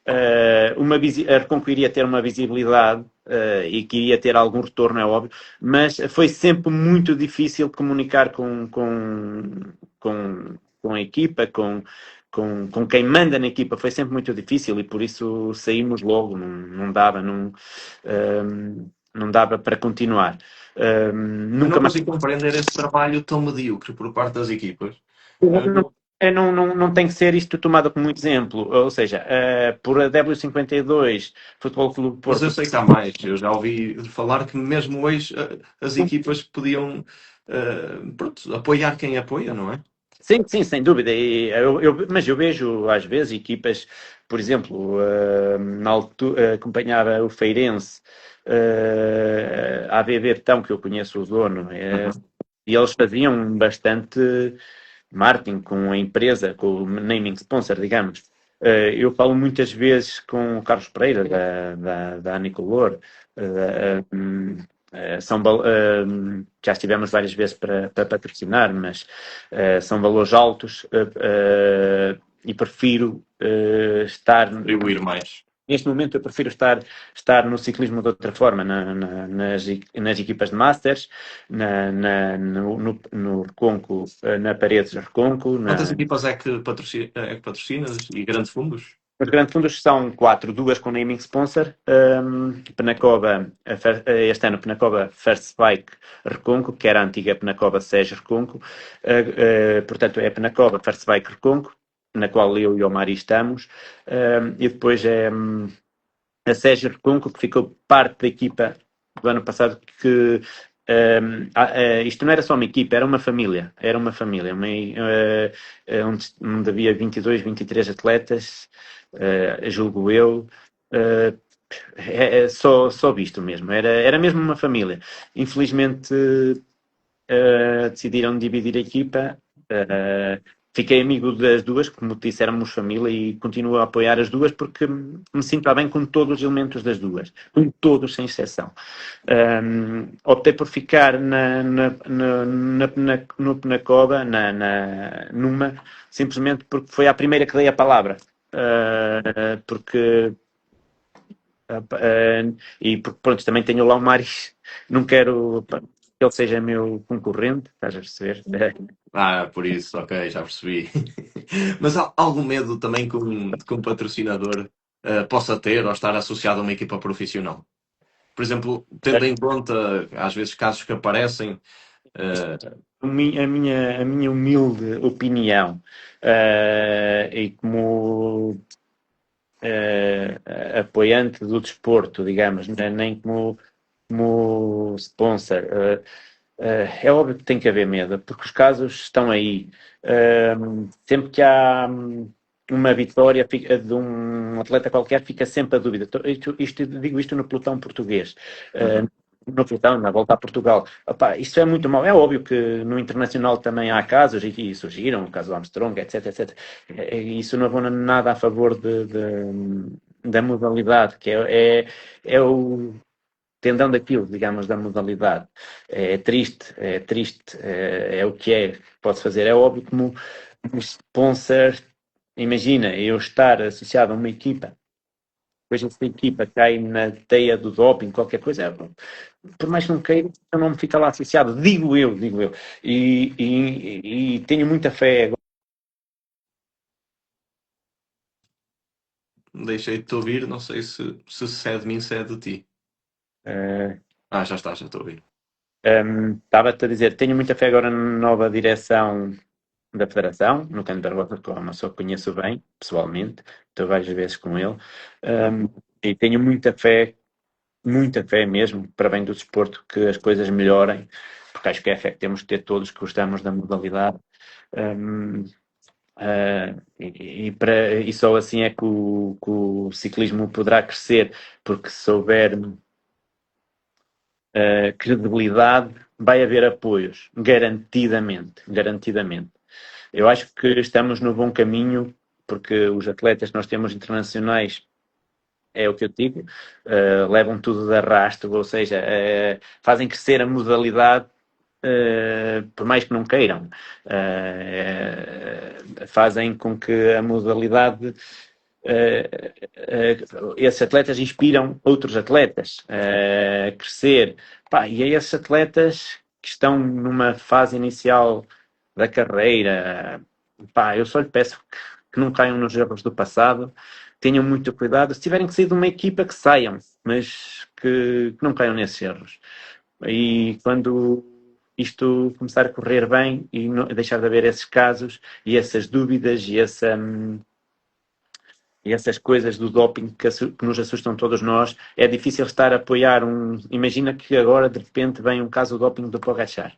a Reconco iria ter uma visibilidade e que iria ter algum retorno, é óbvio, mas foi sempre muito difícil comunicar com a equipa, com quem manda na equipa, foi sempre muito difícil e por isso saímos logo, não dava, não dava para continuar. Eu Nunca não mais. consigo compreender esse trabalho tão medíocre por parte das equipas. Não, não tem que ser isto tomado como exemplo, ou seja, por a W52, Futebol Clube do Mas eu Porto. sei que há mais. Eu já ouvi falar que mesmo hoje as equipas podiam pronto, apoiar quem apoia, não é? Sim, sim, sem dúvida. Mas eu vejo às vezes equipas, por exemplo, na altura acompanhava o Feirense, a ABB Betão, que eu conheço o dono, Uhum. e eles faziam bastante marketing com a empresa, com o naming sponsor, digamos. Eu falo muitas vezes com o Carlos Pereira, da Anicolor, já estivemos várias vezes para patrocinar, mas são valores altos e prefiro estar. Contribuir mais. Neste momento eu prefiro estar no ciclismo de outra forma, nas equipas de Masters, no Reconco, na Paredes Reconco. Quantas equipas é que patrocinas e grandes fundos? Os grandes fundos são quatro, duas com naming sponsor, Penacova, este ano Penacova First Bike Reconco, que era a antiga Penacova SES Reconco, portanto é Penacova First Bike Reconco, na qual eu e o Mari estamos, e depois é a SES Reconco, que ficou parte da equipa do ano passado, que isto não era só uma equipa, era uma família, onde havia 22, 23 atletas, julgo eu, uh, só visto mesmo, era mesmo uma família. Infelizmente decidiram dividir a equipa. Fiquei amigo das duas, como te disse, éramos família e continuo a apoiar as duas porque me sinto bem com todos os elementos das duas, com todos, sem exceção. Optei por ficar no Penacova, numa, simplesmente porque foi a primeira que dei a palavra. Porque e porque, pronto, também tenho lá o Maris, não quero que ele seja meu concorrente, estás a perceber? Ah, por isso, ok, já percebi. Mas há algum medo também que um patrocinador possa ter ou estar associado a uma equipa profissional? Por exemplo, tendo em conta, às vezes, casos que aparecem. A minha humilde opinião, e como apoiante do desporto, digamos, nem como sponsor, é óbvio que tem que haver medo, porque os casos estão aí. Sempre que há uma vitória de um atleta qualquer, fica sempre a dúvida. Digo isto no pelotão português. Uhum. No pelotão, na volta a Portugal. Opa, isso é muito mau. É óbvio que no internacional também há casos, e surgiram, o caso do Armstrong, etc, etc. Isso não abona nada a favor da modalidade, que é o tendão daquilo, digamos, da modalidade. É triste, é o que é, pode fazer. É óbvio como um sponsor, imagina, eu estar associado a uma equipa, depois essa equipa cai na teia do doping, qualquer coisa, por mais que não queira, eu não me fica lá associado, digo eu. E tenho muita fé agora. Deixei de te ouvir, não sei se é de mim, se é de ti. Uh, Ah, já está, já estou a ouvir. Estava-te a dizer, tenho muita fé agora na nova direção da Federação, no Canto Barbosa, que é uma pessoa que conheço bem, pessoalmente, estou várias vezes com ele, e tenho muita fé mesmo, para bem do desporto, que as coisas melhorem, porque acho que é a fé que temos que ter todos que gostamos da modalidade. Um, e só assim é que o ciclismo poderá crescer, porque se houver credibilidade vai haver apoios, garantidamente, garantidamente. Eu acho que estamos no bom caminho, porque os atletas que nós temos internacionais, é o que eu digo, levam tudo de arrasto, ou seja, fazem crescer a modalidade, por mais que não queiram. Fazem com que a modalidade, esses atletas inspiram outros atletas a crescer. Pá, e é esses atletas que estão numa fase inicial da carreira, pá, eu só lhe peço que não caiam nos erros do passado, tenham muito cuidado. Se tiverem que sair de uma equipa, que saiam, mas que não caiam nesses erros. E quando isto começar a correr bem e deixar de haver esses casos e essas dúvidas e essas coisas do doping que nos assustam todos nós, é difícil estar a apoiar um... Imagina que agora, de repente, vem um caso do doping do Pogačar.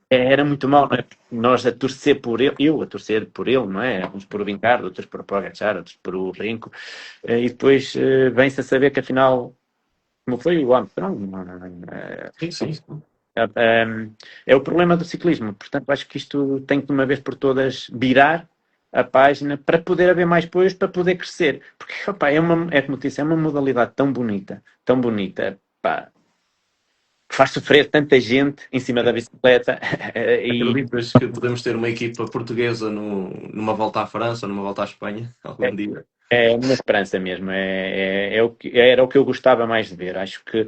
Era muito mal, não é? Nós a torcer por ele, eu a torcer por ele, não é? Uns por o Vincardo, outros por o Pogačar, outros por o Renko, e depois vem-se a saber que afinal, como foi o Armstrong, Sim. é o problema do ciclismo. Portanto, acho que isto tem que de uma vez por todas virar a página para poder haver mais apoios, para poder crescer. Porque, opa, é como disse, é uma modalidade tão bonita, pá, que faz sofrer tanta gente em cima da bicicleta. Acreditas que podemos ter uma equipa portuguesa numa volta à França, numa volta à Espanha, algum dia? É uma esperança mesmo, era o que eu gostava mais de ver. Acho que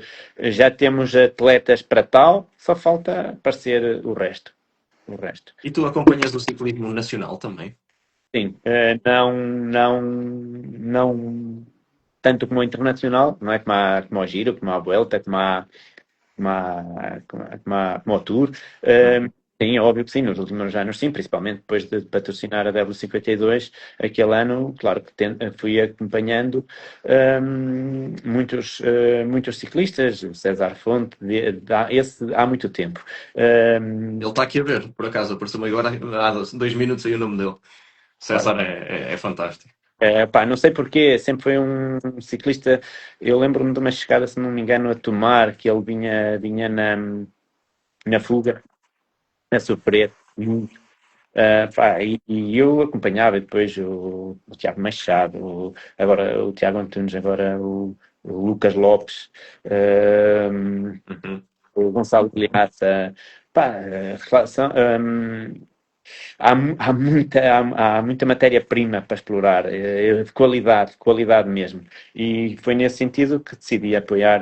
já temos atletas para tal, só falta aparecer o resto. E tu acompanhas o ciclismo nacional também? Sim, não tanto como o internacional, não é como o Giro, como a Vuelta, como o Tour. Sim, é óbvio que sim, nos últimos anos sim, principalmente depois de patrocinar a W52, aquele ano, claro que fui acompanhando muitos ciclistas, o César Fonte, esse há muito tempo. Ele está aqui a ver, por acaso, apareceu-me agora há 2 minutos aí o nome dele. César é fantástico. Pá, não sei porquê, sempre foi um ciclista. Eu lembro-me de uma chegada, se não me engano, a Tomar, que ele vinha na fuga, a sofrer muito. Pá, e eu acompanhava e depois o Tiago Machado, agora o Tiago Antunes, agora o Lucas Lopes, o Gonçalo Gliassa. Pá, relação, há muita matéria-prima para explorar, de qualidade mesmo. E foi nesse sentido que decidi apoiar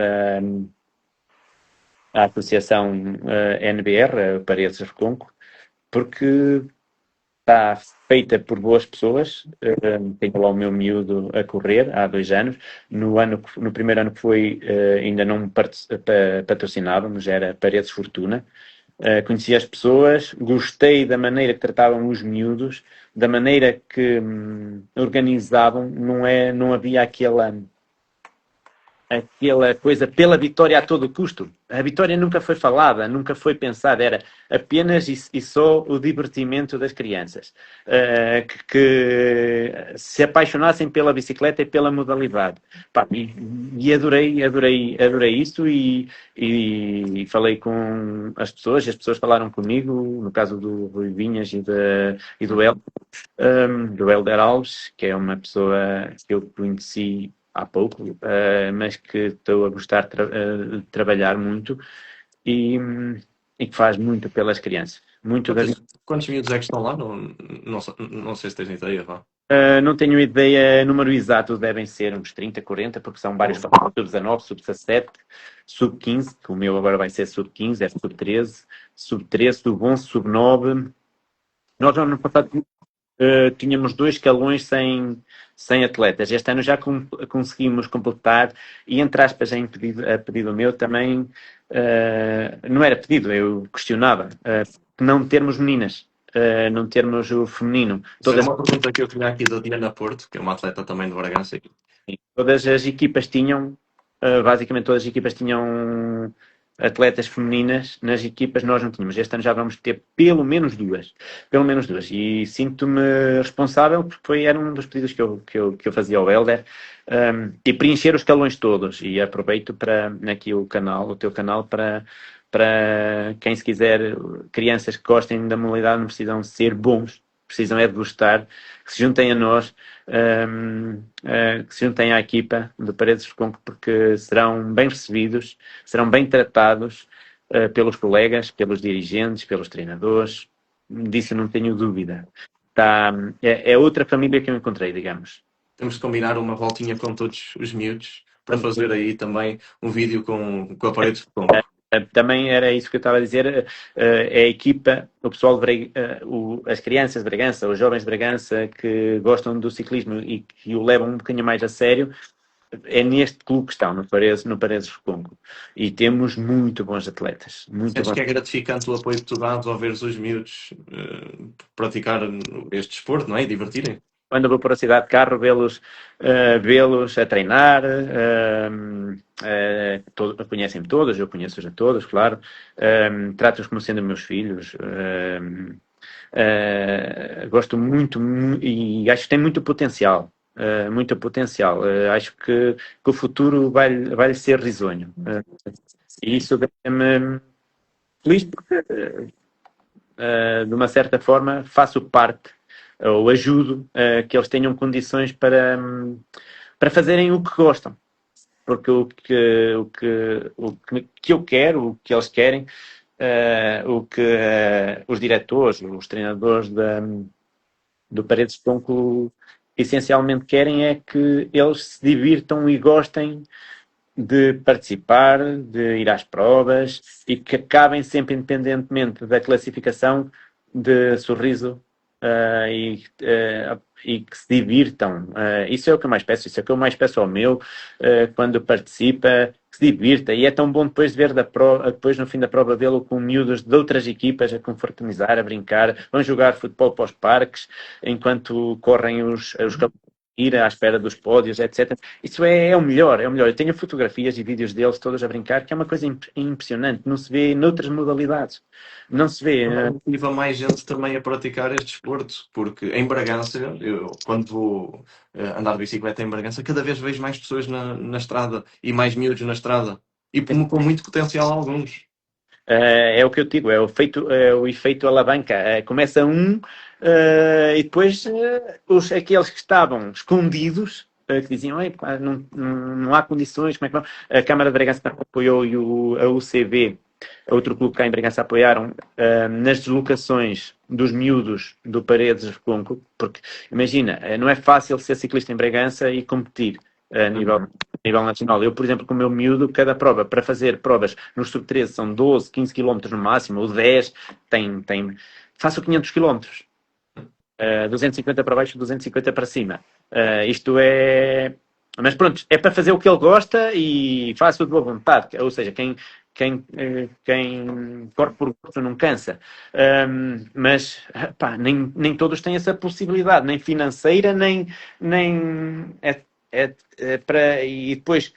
a associação NBR, Paredes Recôncavo, porque está feita por boas pessoas. Tenho lá o meu miúdo a correr há 2 anos. No primeiro ano que foi, ainda não patrocinávamos, era Paredes Fortuna. Conheci as pessoas, gostei da maneira que tratavam os miúdos, da maneira que organizavam, não havia aquela coisa pela vitória a todo custo. A vitória nunca foi falada, nunca foi pensada, era apenas e só o divertimento das crianças, que se apaixonassem pela bicicleta e pela modalidade. Pá, e adorei isso e falei com as pessoas falaram comigo, no caso do Rui Vinhas e do Helder Alves, que é uma pessoa que eu conheci há pouco, mas que estou a gostar de trabalhar muito e que faz muito pelas crianças. Quantos miúdos é que estão lá? Não sei se tens ideia, vá. Não tenho ideia, número exato, devem ser uns 30, 40, porque são vários sub-19, sub-17, sub-15, que o meu agora vai ser sub-15, é sub-13, sub-13, sub-11, sub-9. Nós, no ano passado, tínhamos 2 escalões sem atletas. Este ano já conseguimos completar e, entre aspas, a pedido meu também, não era pedido, eu questionava, não termos meninas, não termos o feminino. Toda uma pergunta que eu tinha aqui da Diana Porto, que é uma atleta também de Bragança. Todas as equipas tinham, basicamente todas as equipas tinham atletas femininas. Nas equipas nós não tínhamos. Este ano já vamos ter pelo menos duas. E sinto-me responsável porque era um dos pedidos que eu fazia ao Helder, e preencher os escalões todos. E aproveito para aqui o teu canal, para para quem se quiser, crianças que gostem da modalidade não precisam ser bons, precisam é de gostar, que se juntem a nós, que se juntem à equipa de Paredes de Conco, porque serão bem recebidos, serão bem tratados pelos colegas, pelos dirigentes, pelos treinadores, disso não tenho dúvida. É outra família que eu encontrei, digamos. Temos de combinar uma voltinha com todos os miúdos para fazer aí também um vídeo com a Paredes de Conco. Também era isso que eu estava a dizer. É a equipa, o pessoal de as crianças de Bragança, os jovens de Bragança que gostam do ciclismo e que o levam um bocadinho mais a sério, é neste clube que estão, no Paredes de Conco. E temos muito bons atletas. Sentes que é gratificante o apoio que tu dás ao veres os miúdos praticar este desporto, não é? E divertirem? Quando vou para a cidade de carro, vê-los a treinar, conhecem-me todos, eu conheço-os a todos, claro, trato-os como sendo meus filhos, gosto muito e acho que tem muito potencial, muito potencial. Acho que o futuro vai ser risonho. E isso deixa-me feliz porque, de uma certa forma, faço parte ou ajudo que eles tenham condições para fazerem o que gostam. Porque o que eu quero, o que eles querem, o que os diretores, os treinadores do Paredes de Conco essencialmente querem é que eles se divirtam e gostem de participar, de ir às provas e que acabem sempre, independentemente da classificação, de sorriso e que se divirtam. Isso é o que eu mais peço, isso é o que eu mais peço ao meu quando participa, que se divirta. E é tão bom depois de ver depois no fim da prova vê-lo com miúdos de outras equipas a confraternizar, a brincar, vão jogar futebol para os parques enquanto correm os ir à espera dos pódios, etc. Isso é o melhor, é o melhor. Eu tenho fotografias e vídeos deles todos a brincar, que é uma coisa impressionante. Não se vê noutras modalidades. Não se vê. Motiva mais gente também a praticar este desporto, porque em Bragança, eu quando vou andar de bicicleta em Bragança, cada vez vejo mais pessoas na estrada e mais miúdos na estrada e com muito potencial alguns. É o que eu digo, é o efeito alavanca. Começa e depois aqueles que estavam escondidos, que diziam, não há condições, como é que vão? A Câmara de Bragança apoiou e a UCB, outro clube cá em Bragança, apoiaram nas deslocações dos miúdos do Paredes de Conco, porque imagina, não é fácil ser ciclista em Bragança e competir a nível nacional. Eu, por exemplo, com o meu miúdo, cada prova, para fazer provas nos sub-13 são 12, 15 km no máximo, ou 10, faço 500 km. 250 para baixo, 250 para cima. Isto é... Mas pronto, é para fazer o que ele gosta e faço de boa vontade. Ou seja, quem corre por gosto não cansa. Mas pá, nem todos têm essa possibilidade, nem financeira, nem e depois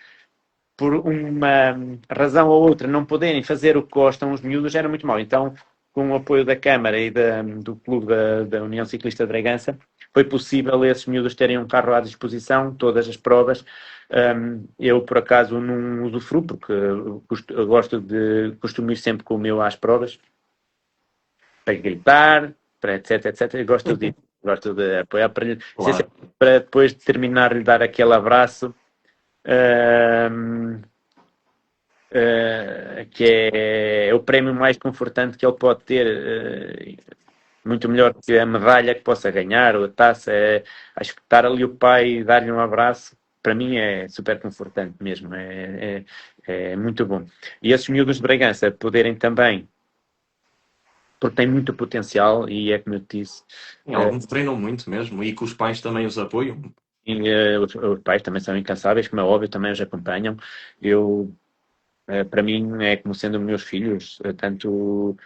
por uma razão ou outra não poderem fazer o que gostam os miúdos era muito mau. Então, com o apoio da Câmara e do Clube da União Ciclista de Bragança, foi possível esses miúdos terem um carro à disposição, todas as provas. Eu, por acaso, não usufruo, porque eu costumo ir sempre com o meu às provas, para gritar, para etc, etc. Eu gosto de apoiar para depois de terminar lhe dar aquele abraço que é o prémio mais confortante que ele pode ter, muito melhor que a medalha que possa ganhar ou a taça. Acho que estar ali o pai e dar-lhe um abraço, para mim é super confortante mesmo, é muito bom. E esses miúdos de Bragança poderem também, porque têm muito potencial e é como eu te disse. Alguns treinam muito mesmo e que os pais também os apoiam. E os pais também são incansáveis, como é óbvio, também os acompanham. Para mim é como sendo meus filhos, tanto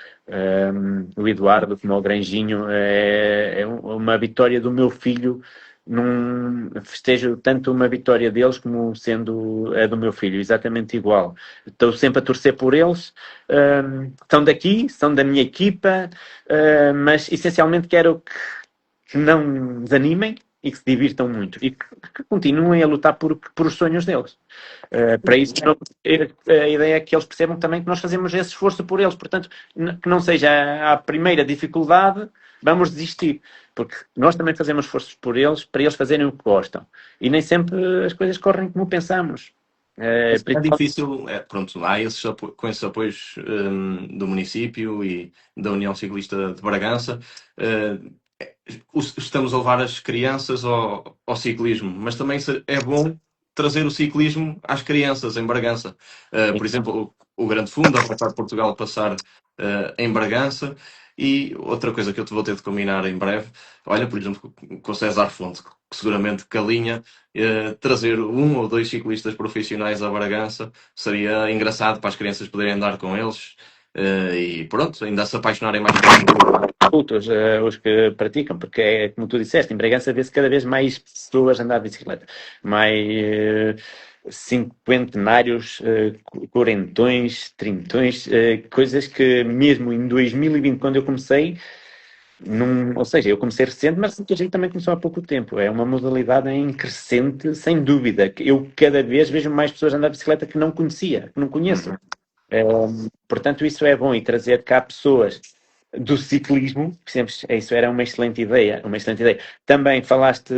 o Eduardo como o Granjinho, é uma vitória do meu filho, festejo tanto uma vitória deles como sendo a do meu filho, exatamente igual. Estou sempre a torcer por eles, são daqui, são da minha equipa, mas essencialmente quero que não desanimem e que se divirtam muito e que continuem a lutar por os sonhos deles. Para isso, a ideia é que eles percebam também que nós fazemos esse esforço por eles. Portanto, que não seja a primeira dificuldade, vamos desistir. Porque nós também fazemos esforços por eles, para eles fazerem o que gostam. E nem sempre as coisas correm como pensamos. É difícil, pronto, há com esses apoios do município e da União Ciclista de Bragança, estamos a levar as crianças ao ciclismo, mas também é bom trazer o ciclismo às crianças em Bragança. Por exemplo, o Grande Fundo, a Volta a Portugal passar em Bragança. E outra coisa que eu te vou ter de combinar em breve, olha, por exemplo, com o César Fonte, que seguramente Calinha, trazer um ou dois ciclistas profissionais a Bragança seria engraçado para as crianças poderem andar com eles e pronto, ainda se apaixonarem mais pelo adultos, os que praticam, porque é como tu disseste, em Bragança vê-se cada vez mais pessoas andar de bicicleta, mais cinquentenários, quarentões, trintões, coisas que mesmo em 2020, quando eu comecei, ou seja, eu comecei recente, mas muita gente também começou há pouco tempo. É uma modalidade em crescente, sem dúvida. Eu cada vez vejo mais pessoas andar de bicicleta que não conhecia, que não conheço. Portanto, isso é bom, e trazer cá pessoas do ciclismo, sempre, isso era uma excelente ideia, uma excelente ideia. Também falaste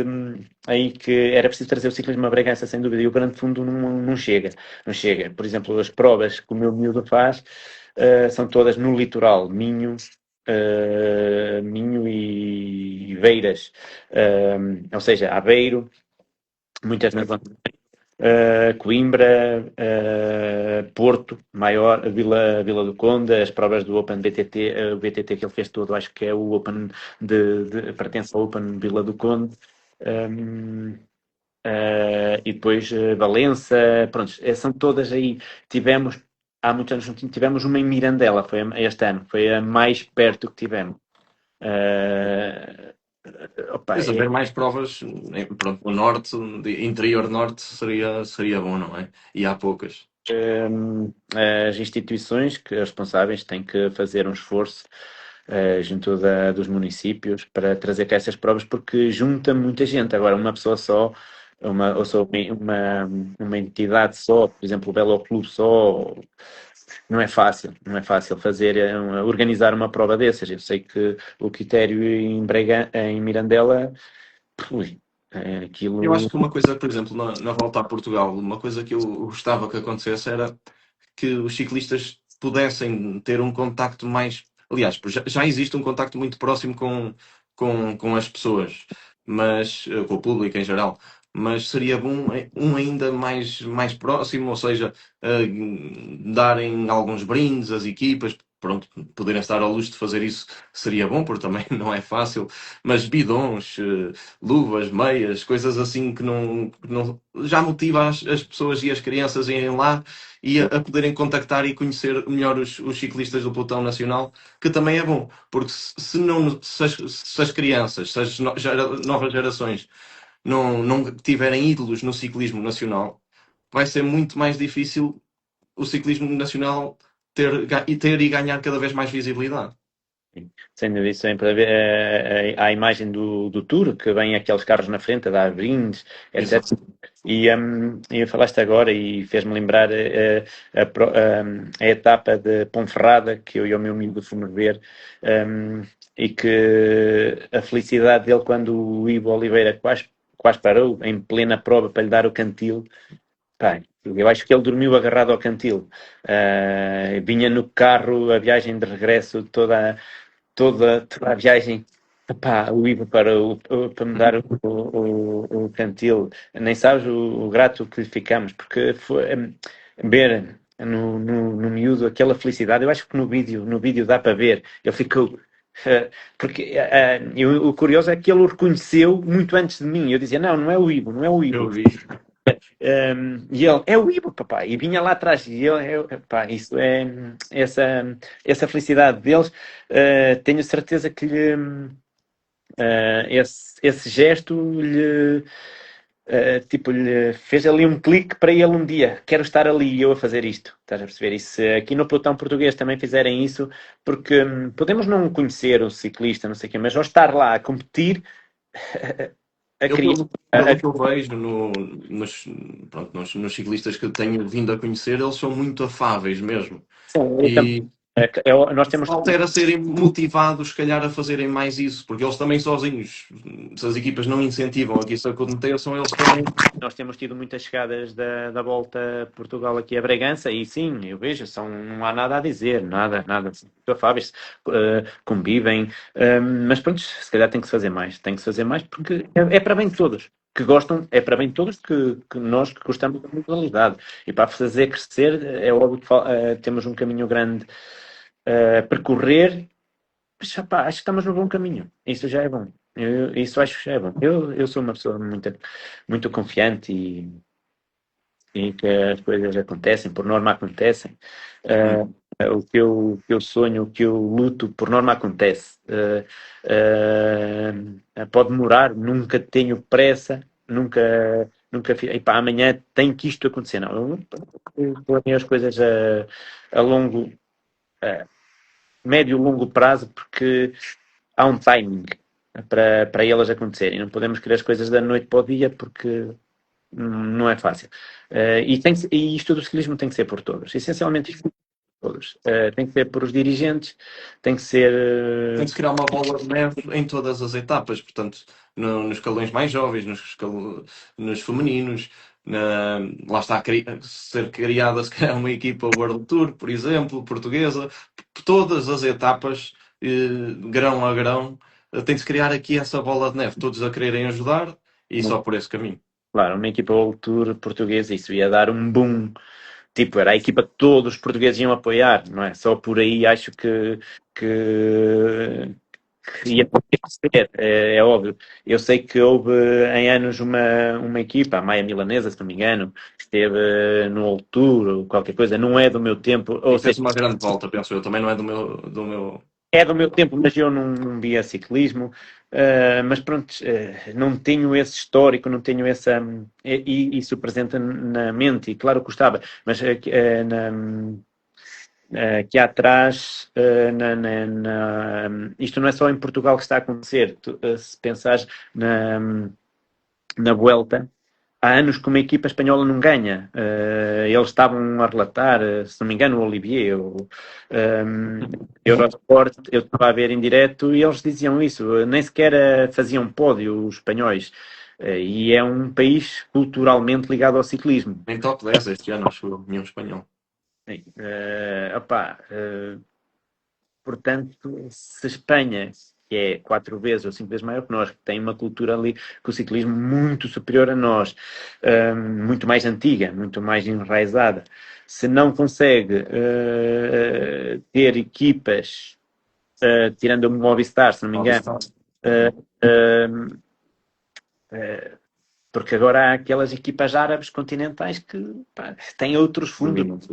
aí que era preciso trazer o ciclismo a Bragança, sem dúvida, e o Grande Fundo não chega, não chega. Por exemplo, as provas que o meu miúdo faz são todas no litoral, Minho e Beiras, ou seja, Aveiro, muitas nas Coimbra, Porto, Maior, Vila do Conde, as provas do Open BTT, o BTT que ele fez todo, acho que é o Open pertence ao Open Vila do Conde, e depois Valença, pronto, são todas aí. Tivemos, há muitos anos, tivemos uma em Mirandela, foi este ano, foi a mais perto que tivemos. Opa, Pois, haver mais provas, pronto, no norte, interior norte, seria bom, não é? E há poucas. As instituições que as responsáveis têm que fazer um esforço junto dos municípios para trazer cá essas provas, porque junta muita gente. Agora, uma pessoa só, ou só uma entidade só, por exemplo, o Velo Clube só, não é fácil, não é fácil fazer, organizar uma prova dessas. Eu sei que o critério em Mirandela, ui, aquilo. Eu acho que uma coisa, por exemplo, na volta a Portugal, uma coisa que eu gostava que acontecesse era que os ciclistas pudessem ter um contacto mais. Aliás, já existe um contacto muito próximo com as pessoas, mas com o público em geral. Mas seria bom um ainda mais próximo, ou seja, darem alguns brindes às equipas. Pronto, poderem estar ao luxo de fazer isso seria bom, porque também não é fácil. Mas bidons, luvas, meias, coisas assim que não já motiva as pessoas e as crianças a irem lá e a poderem contactar e conhecer melhor os ciclistas do pelotão nacional, que também é bom, porque se as crianças, se as novas gerações não tiverem ídolos no ciclismo nacional, vai ser muito mais difícil o ciclismo nacional ter e ganhar cada vez mais visibilidade. Sem dúvida, sempre a imagem do Tour, que vem aqueles carros na frente a dar brindes, etc. Exato. E falaste agora e fez-me lembrar a etapa de Ponferrada, que eu e o meu amigo fomos ver, e que a felicidade dele quando o Ivo Oliveira quase parou em plena prova para lhe dar o cantil. Pá, eu acho que ele dormiu agarrado ao cantil. Vinha no carro, a viagem de regresso, toda a viagem, pá, o Ivo para me dar o cantil. Nem sabes o grato que lhe ficamos, porque foi ver no miúdo aquela felicidade. Eu acho que no vídeo dá para ver. Ele ficou. Porque o curioso é que ele o reconheceu muito antes de mim. Eu dizia: não é o Ivo, não é o Eu Ivo. vi. E ele, é o Ivo, papai, e vinha lá atrás, e ele, pá, isso é essa felicidade deles, tenho certeza que esse gesto lhe fez ali um clique para ele um dia, quero estar ali e eu a fazer isto, estás a perceber? E se aqui no pelotão português também fizerem isso, porque podemos não conhecer o ciclista, não sei o quê, mas ao estar lá a competir, a Eu, criar. pelo que eu vejo nos, pronto, nos ciclistas que eu tenho vindo a conhecer, eles são muito afáveis mesmo. E Nós temos. falta era serem motivados, se calhar, a fazerem mais isso, porque eles também sozinhos, se as equipas não incentivam a que isso aconteça, eles também. Nós temos tido muitas chegadas da Volta a Portugal aqui a Bragança e sim, eu vejo, não há nada a dizer, nada, muito afáveis, convivem, mas pronto, se calhar tem que se fazer mais porque é para bem de todos. Que gostam, é para bem de todos que nós que gostamos da modalidade. E para fazer crescer, é óbvio que temos um caminho grande a percorrer, mas, rapá, acho que estamos no bom caminho. Isso já é bom. Isso acho que já é bom. Eu sou uma pessoa muito confiante e que as coisas acontecem, por norma acontecem. O que eu sonho, o que eu luto, por norma acontece. Pode demorar, nunca tenho pressa, nunca epá, amanhã tem que isto acontecer. Não, eu planeio as coisas a longo, médio e longo prazo, porque há um timing para elas acontecerem. Não podemos querer as coisas da noite para o dia, porque não é fácil. E isto do ciclismo tem que ser por todos. Essencialmente isto por todos. Tem que ser por os dirigentes, tem que ser... Tem que se criar uma bola de neve em todas as etapas, portanto, nos escalões mais jovens, nos femininos, lá está ser criada se calhar uma equipa World Tour, por exemplo, portuguesa, todas as etapas, grão a grão, tem de se criar aqui essa bola de neve, todos a quererem ajudar e só por esse caminho. Claro, uma equipa World Tour portuguesa, isso ia dar um boom. Tipo, era a equipa que todos os portugueses iam apoiar, não é? Só por aí acho que ia acontecer, é óbvio. Eu sei que houve em anos uma equipa, a Maia Milanesa, se não me engano, que esteve no World Tour ou qualquer coisa, não é do meu tempo, ou E fez seja, uma grande volta, penso eu, também não é do meu. é do meu tempo, mas eu não via ciclismo. Mas pronto, não tenho esse histórico, não tenho isso presente na mente, e claro que gostava, mas aqui atrás, isto não é só em Portugal que está a acontecer. Se pensares na Vuelta, há anos que uma equipa espanhola não ganha. Eles estavam a relatar, se não me engano, o Olivier, o Eurosport, eu estava a ver em direto e eles diziam isso, nem sequer faziam pódio os espanhóis. E é um país culturalmente ligado ao ciclismo. Em top 10 este ano, acho eu, nenhum espanhol. Portanto, se Espanha, que é 4 vezes ou 5 vezes maior que nós, que tem uma cultura ali com o ciclismo muito superior a nós, muito mais antiga, muito mais enraizada, se não consegue ter equipas, tirando o Movistar, se não me engano, porque agora há aquelas equipas árabes continentais que têm outros fundos.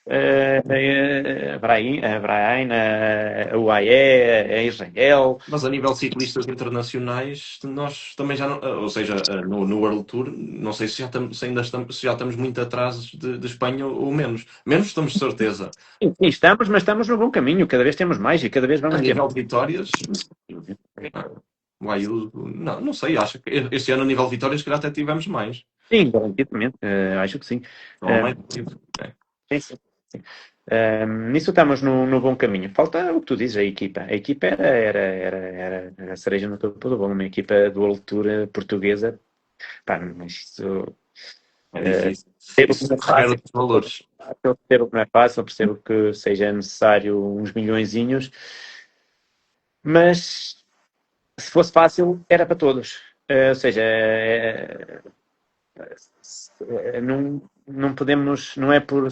A Bahrein, a UAE, a Israel. Mas a nível de ciclistas internacionais, nós também já não, ou seja, no World Tour, não sei se já estamos muito atrás de Espanha ou menos. Menos estamos de certeza. Sim, estamos, mas estamos no bom caminho. Cada vez temos mais e cada vez A vamos ter nível mais. de vitórias, não sei, acho que este ano a nível de vitórias, se calhar até tivemos mais. Sim, garantidamente. Acho que sim. Ou mais Sim, sim, sim. Nisso estamos no bom caminho. Falta o que tu dizes, a equipa. A equipa era a cereja no topo do bolo. Uma equipa de World Tour portuguesa. Pá, mas isso... é difícil. Percebo Isso que não é requer fácil. outros valores. Eu percebo que não é fácil, eu percebo que seja necessário uns milhõezinhos, mas se fosse fácil, era para todos. Ou seja, não podemos, não é por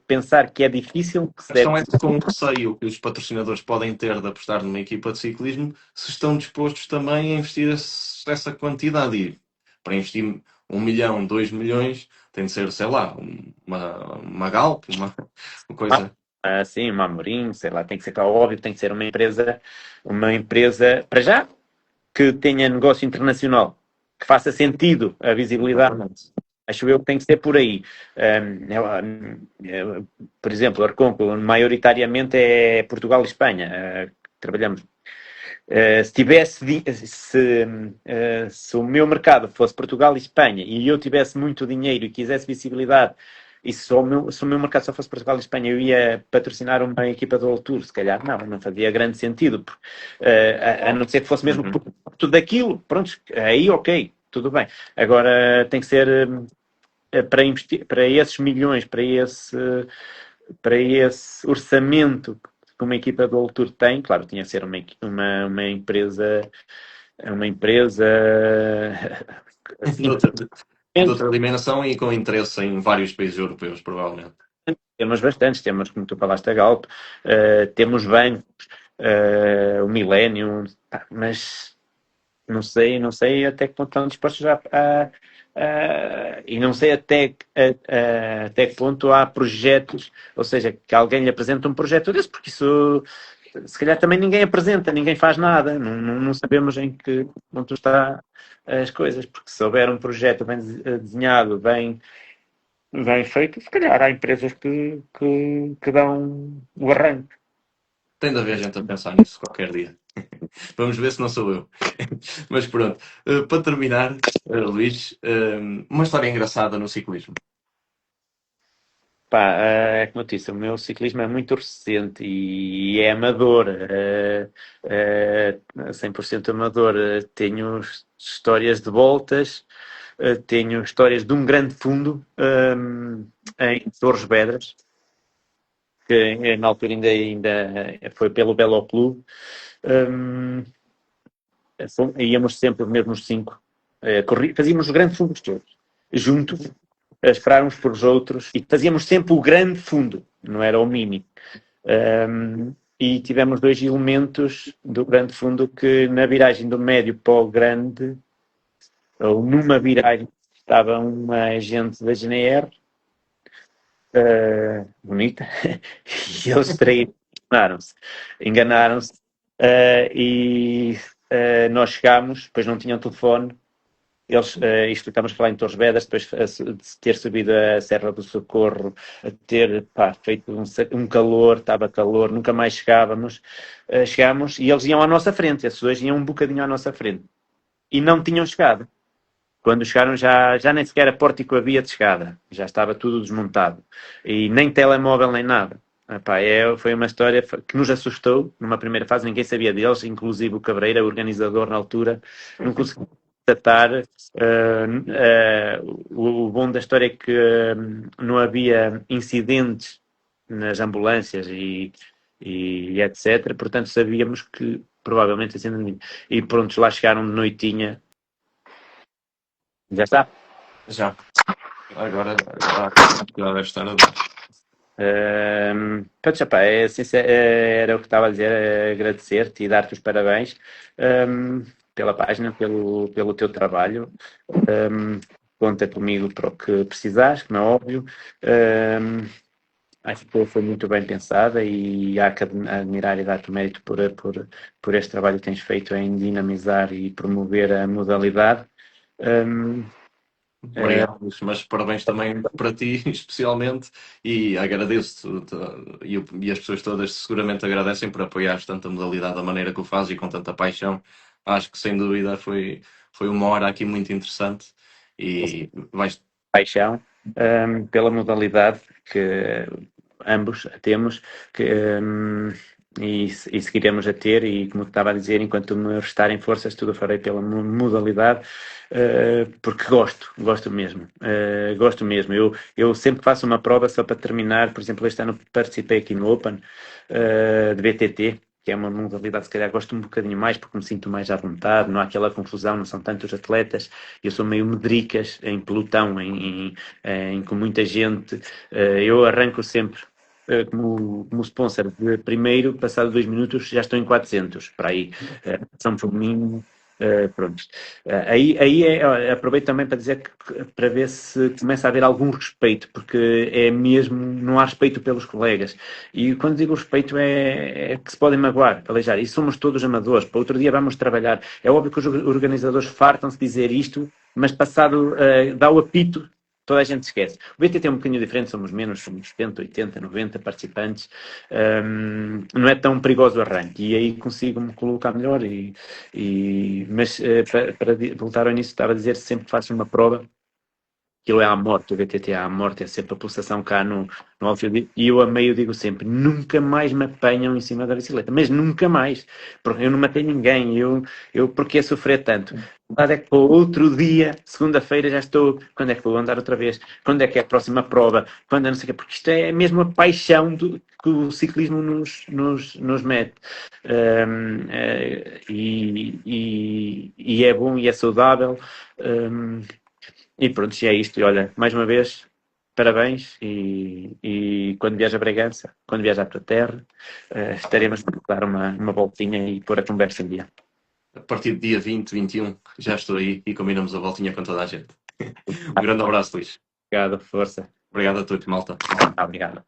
pensar que é difícil que se A deve. questão é com o receio que os patrocinadores podem ter de apostar numa equipa de ciclismo, se estão dispostos também a investir essa quantidade. E para investir 1 milhão, 2 milhões, tem de ser, sei lá, uma Galp, uma coisa. Sim, uma Amorim, sei lá, tem que ser claro, óbvio, tem que ser uma empresa para já que tenha negócio internacional, que faça sentido a visibilidade. Acho eu que tem que ser por aí. Por exemplo, a Arconco, maioritariamente é Portugal e Espanha. Trabalhamos Se tivesse, se o meu mercado fosse Portugal e Espanha e eu tivesse muito dinheiro e quisesse visibilidade, e se o meu mercado só fosse Portugal e Espanha, eu ia patrocinar uma equipa do All Tour, se calhar não fazia grande sentido, porque, a não ser que fosse mesmo Uhum. tudo daquilo, pronto, aí ok, tudo bem. Agora tem que ser para investir, para esses milhões, para esse orçamento que uma equipa do All Tour tem, claro, tinha que ser uma empresa De assim, outra, de outra dimensão e com interesse em vários países europeus, provavelmente. temos bastantes, temos, como tu falaste, a Galp, temos bancos, o Millennium, mas não sei até que ponto estão dispostos e não sei até que ponto há projetos, ou seja, que alguém lhe apresenta um projeto desse, porque isso se calhar também ninguém apresenta, ninguém faz nada, não sabemos em que ponto está as coisas, porque se houver um projeto bem desenhado, bem feito, se calhar há empresas que dão o arranque. Tem de haver gente a pensar nisso qualquer dia. Vamos ver se não sou eu. Mas pronto. Para terminar, Luís, uma história engraçada no ciclismo. Pá, é como eu disse, o meu ciclismo é muito recente e é amador, 100% amador. Tenho histórias de voltas, tenho histórias de um grande fundo em Torres Vedras, que na altura ainda foi pelo Belo Clube. Um, Íamos sempre mesmo os cinco, fazíamos os grandes fundos todos, juntos, a esperar uns por os outros, e fazíamos sempre o grande fundo, não era o mini. E tivemos dois elementos do grande fundo que na viragem do médio para o grande, ou numa viragem, estava uma agente da GNR, bonita, e eles três enganaram-se, e nós chegámos, depois não tinham telefone. Eles, isto estamos a falar em Torres Vedras, depois de ter subido a Serra do Socorro, a ter feito um calor, estava calor, nunca mais chegávamos. Chegámos e eles iam à nossa frente, esses dois iam um bocadinho à nossa frente. E não tinham chegado. Quando chegaram já nem sequer a pórtico havia de chegada, já estava tudo desmontado. E nem telemóvel nem nada. Epá, foi uma história que nos assustou numa primeira fase, ninguém sabia deles, inclusive o Cabreira, o organizador na altura, não conseguiu tratar. O bom da história é que não havia incidentes nas ambulâncias e etc. Portanto, sabíamos que provavelmente assim, e pronto, lá chegaram de noitinha. Já está. Já. Agora deve estar a dar. Pronto, já pá, era o que estava a dizer, agradecer-te e dar-te os parabéns pela página, pelo teu trabalho. Conta comigo para o que precisares, como é óbvio. Acho que foi muito bem pensada e há que admirar e dar-te mérito por este trabalho que tens feito em dinamizar e promover a modalidade. Obrigado, Luís, mas parabéns também para ti, especialmente, e agradeço-te, e as pessoas todas seguramente agradecem por apoiares tanta modalidade da maneira que o fazes e com tanta paixão. Acho que sem dúvida foi uma hora aqui muito interessante e vais. Paixão pela modalidade que ambos temos e seguiremos a ter, e como estava a dizer, enquanto me restarem forças, tudo farei pela modalidade, porque gosto mesmo, gosto mesmo. Eu sempre faço uma prova só para terminar. Por exemplo, este ano participei aqui no Open de BTT, que é uma modalidade se calhar gosto um bocadinho mais, porque me sinto mais à vontade, não há aquela confusão, não são tantos atletas, eu sou meio medricas em pelotão, com muita gente. Eu arranco sempre como sponsor de primeiro, passado 2 minutos já estou em 400, para aí, são feminino. Pronto. Aproveito também para dizer para ver se começa a haver algum respeito, porque é mesmo, não há respeito pelos colegas. E quando digo respeito é que se podem magoar, alejar. E somos todos amadores. Para outro dia vamos trabalhar. É óbvio que os organizadores fartam-se de dizer isto, mas passado dá o apito, toda a gente esquece. O BTT é um bocadinho diferente, somos menos, somos 70, 80, 90 participantes, não é tão perigoso o arranque, e aí consigo-me colocar melhor, mas para voltar ao início, estava a dizer, sempre que faço uma prova, aquilo é à morte, o BTT é à morte, é sempre a pulsação cá no outfield, e eu a meio digo sempre, nunca mais me apanham em cima da bicicleta, mas nunca mais, porque eu não matei ninguém, eu porque sofrer tanto? A verdade é que para o outro dia, segunda-feira, já estou, quando é que vou andar outra vez? Quando é que é a próxima prova? Quando é não sei o quê? Porque isto é mesmo a paixão que o ciclismo nos mete. E é bom e é saudável. E pronto, e é isto. E olha, mais uma vez, parabéns. E quando viaja a Bragança, quando viajar para a terra, estaremos a dar uma voltinha e pôr a conversa em dia. A partir do dia 20, 21, já estou aí e combinamos a voltinha com toda a gente. Um grande abraço, Luís. Obrigado, força. Obrigado a todos, malta. Obrigado.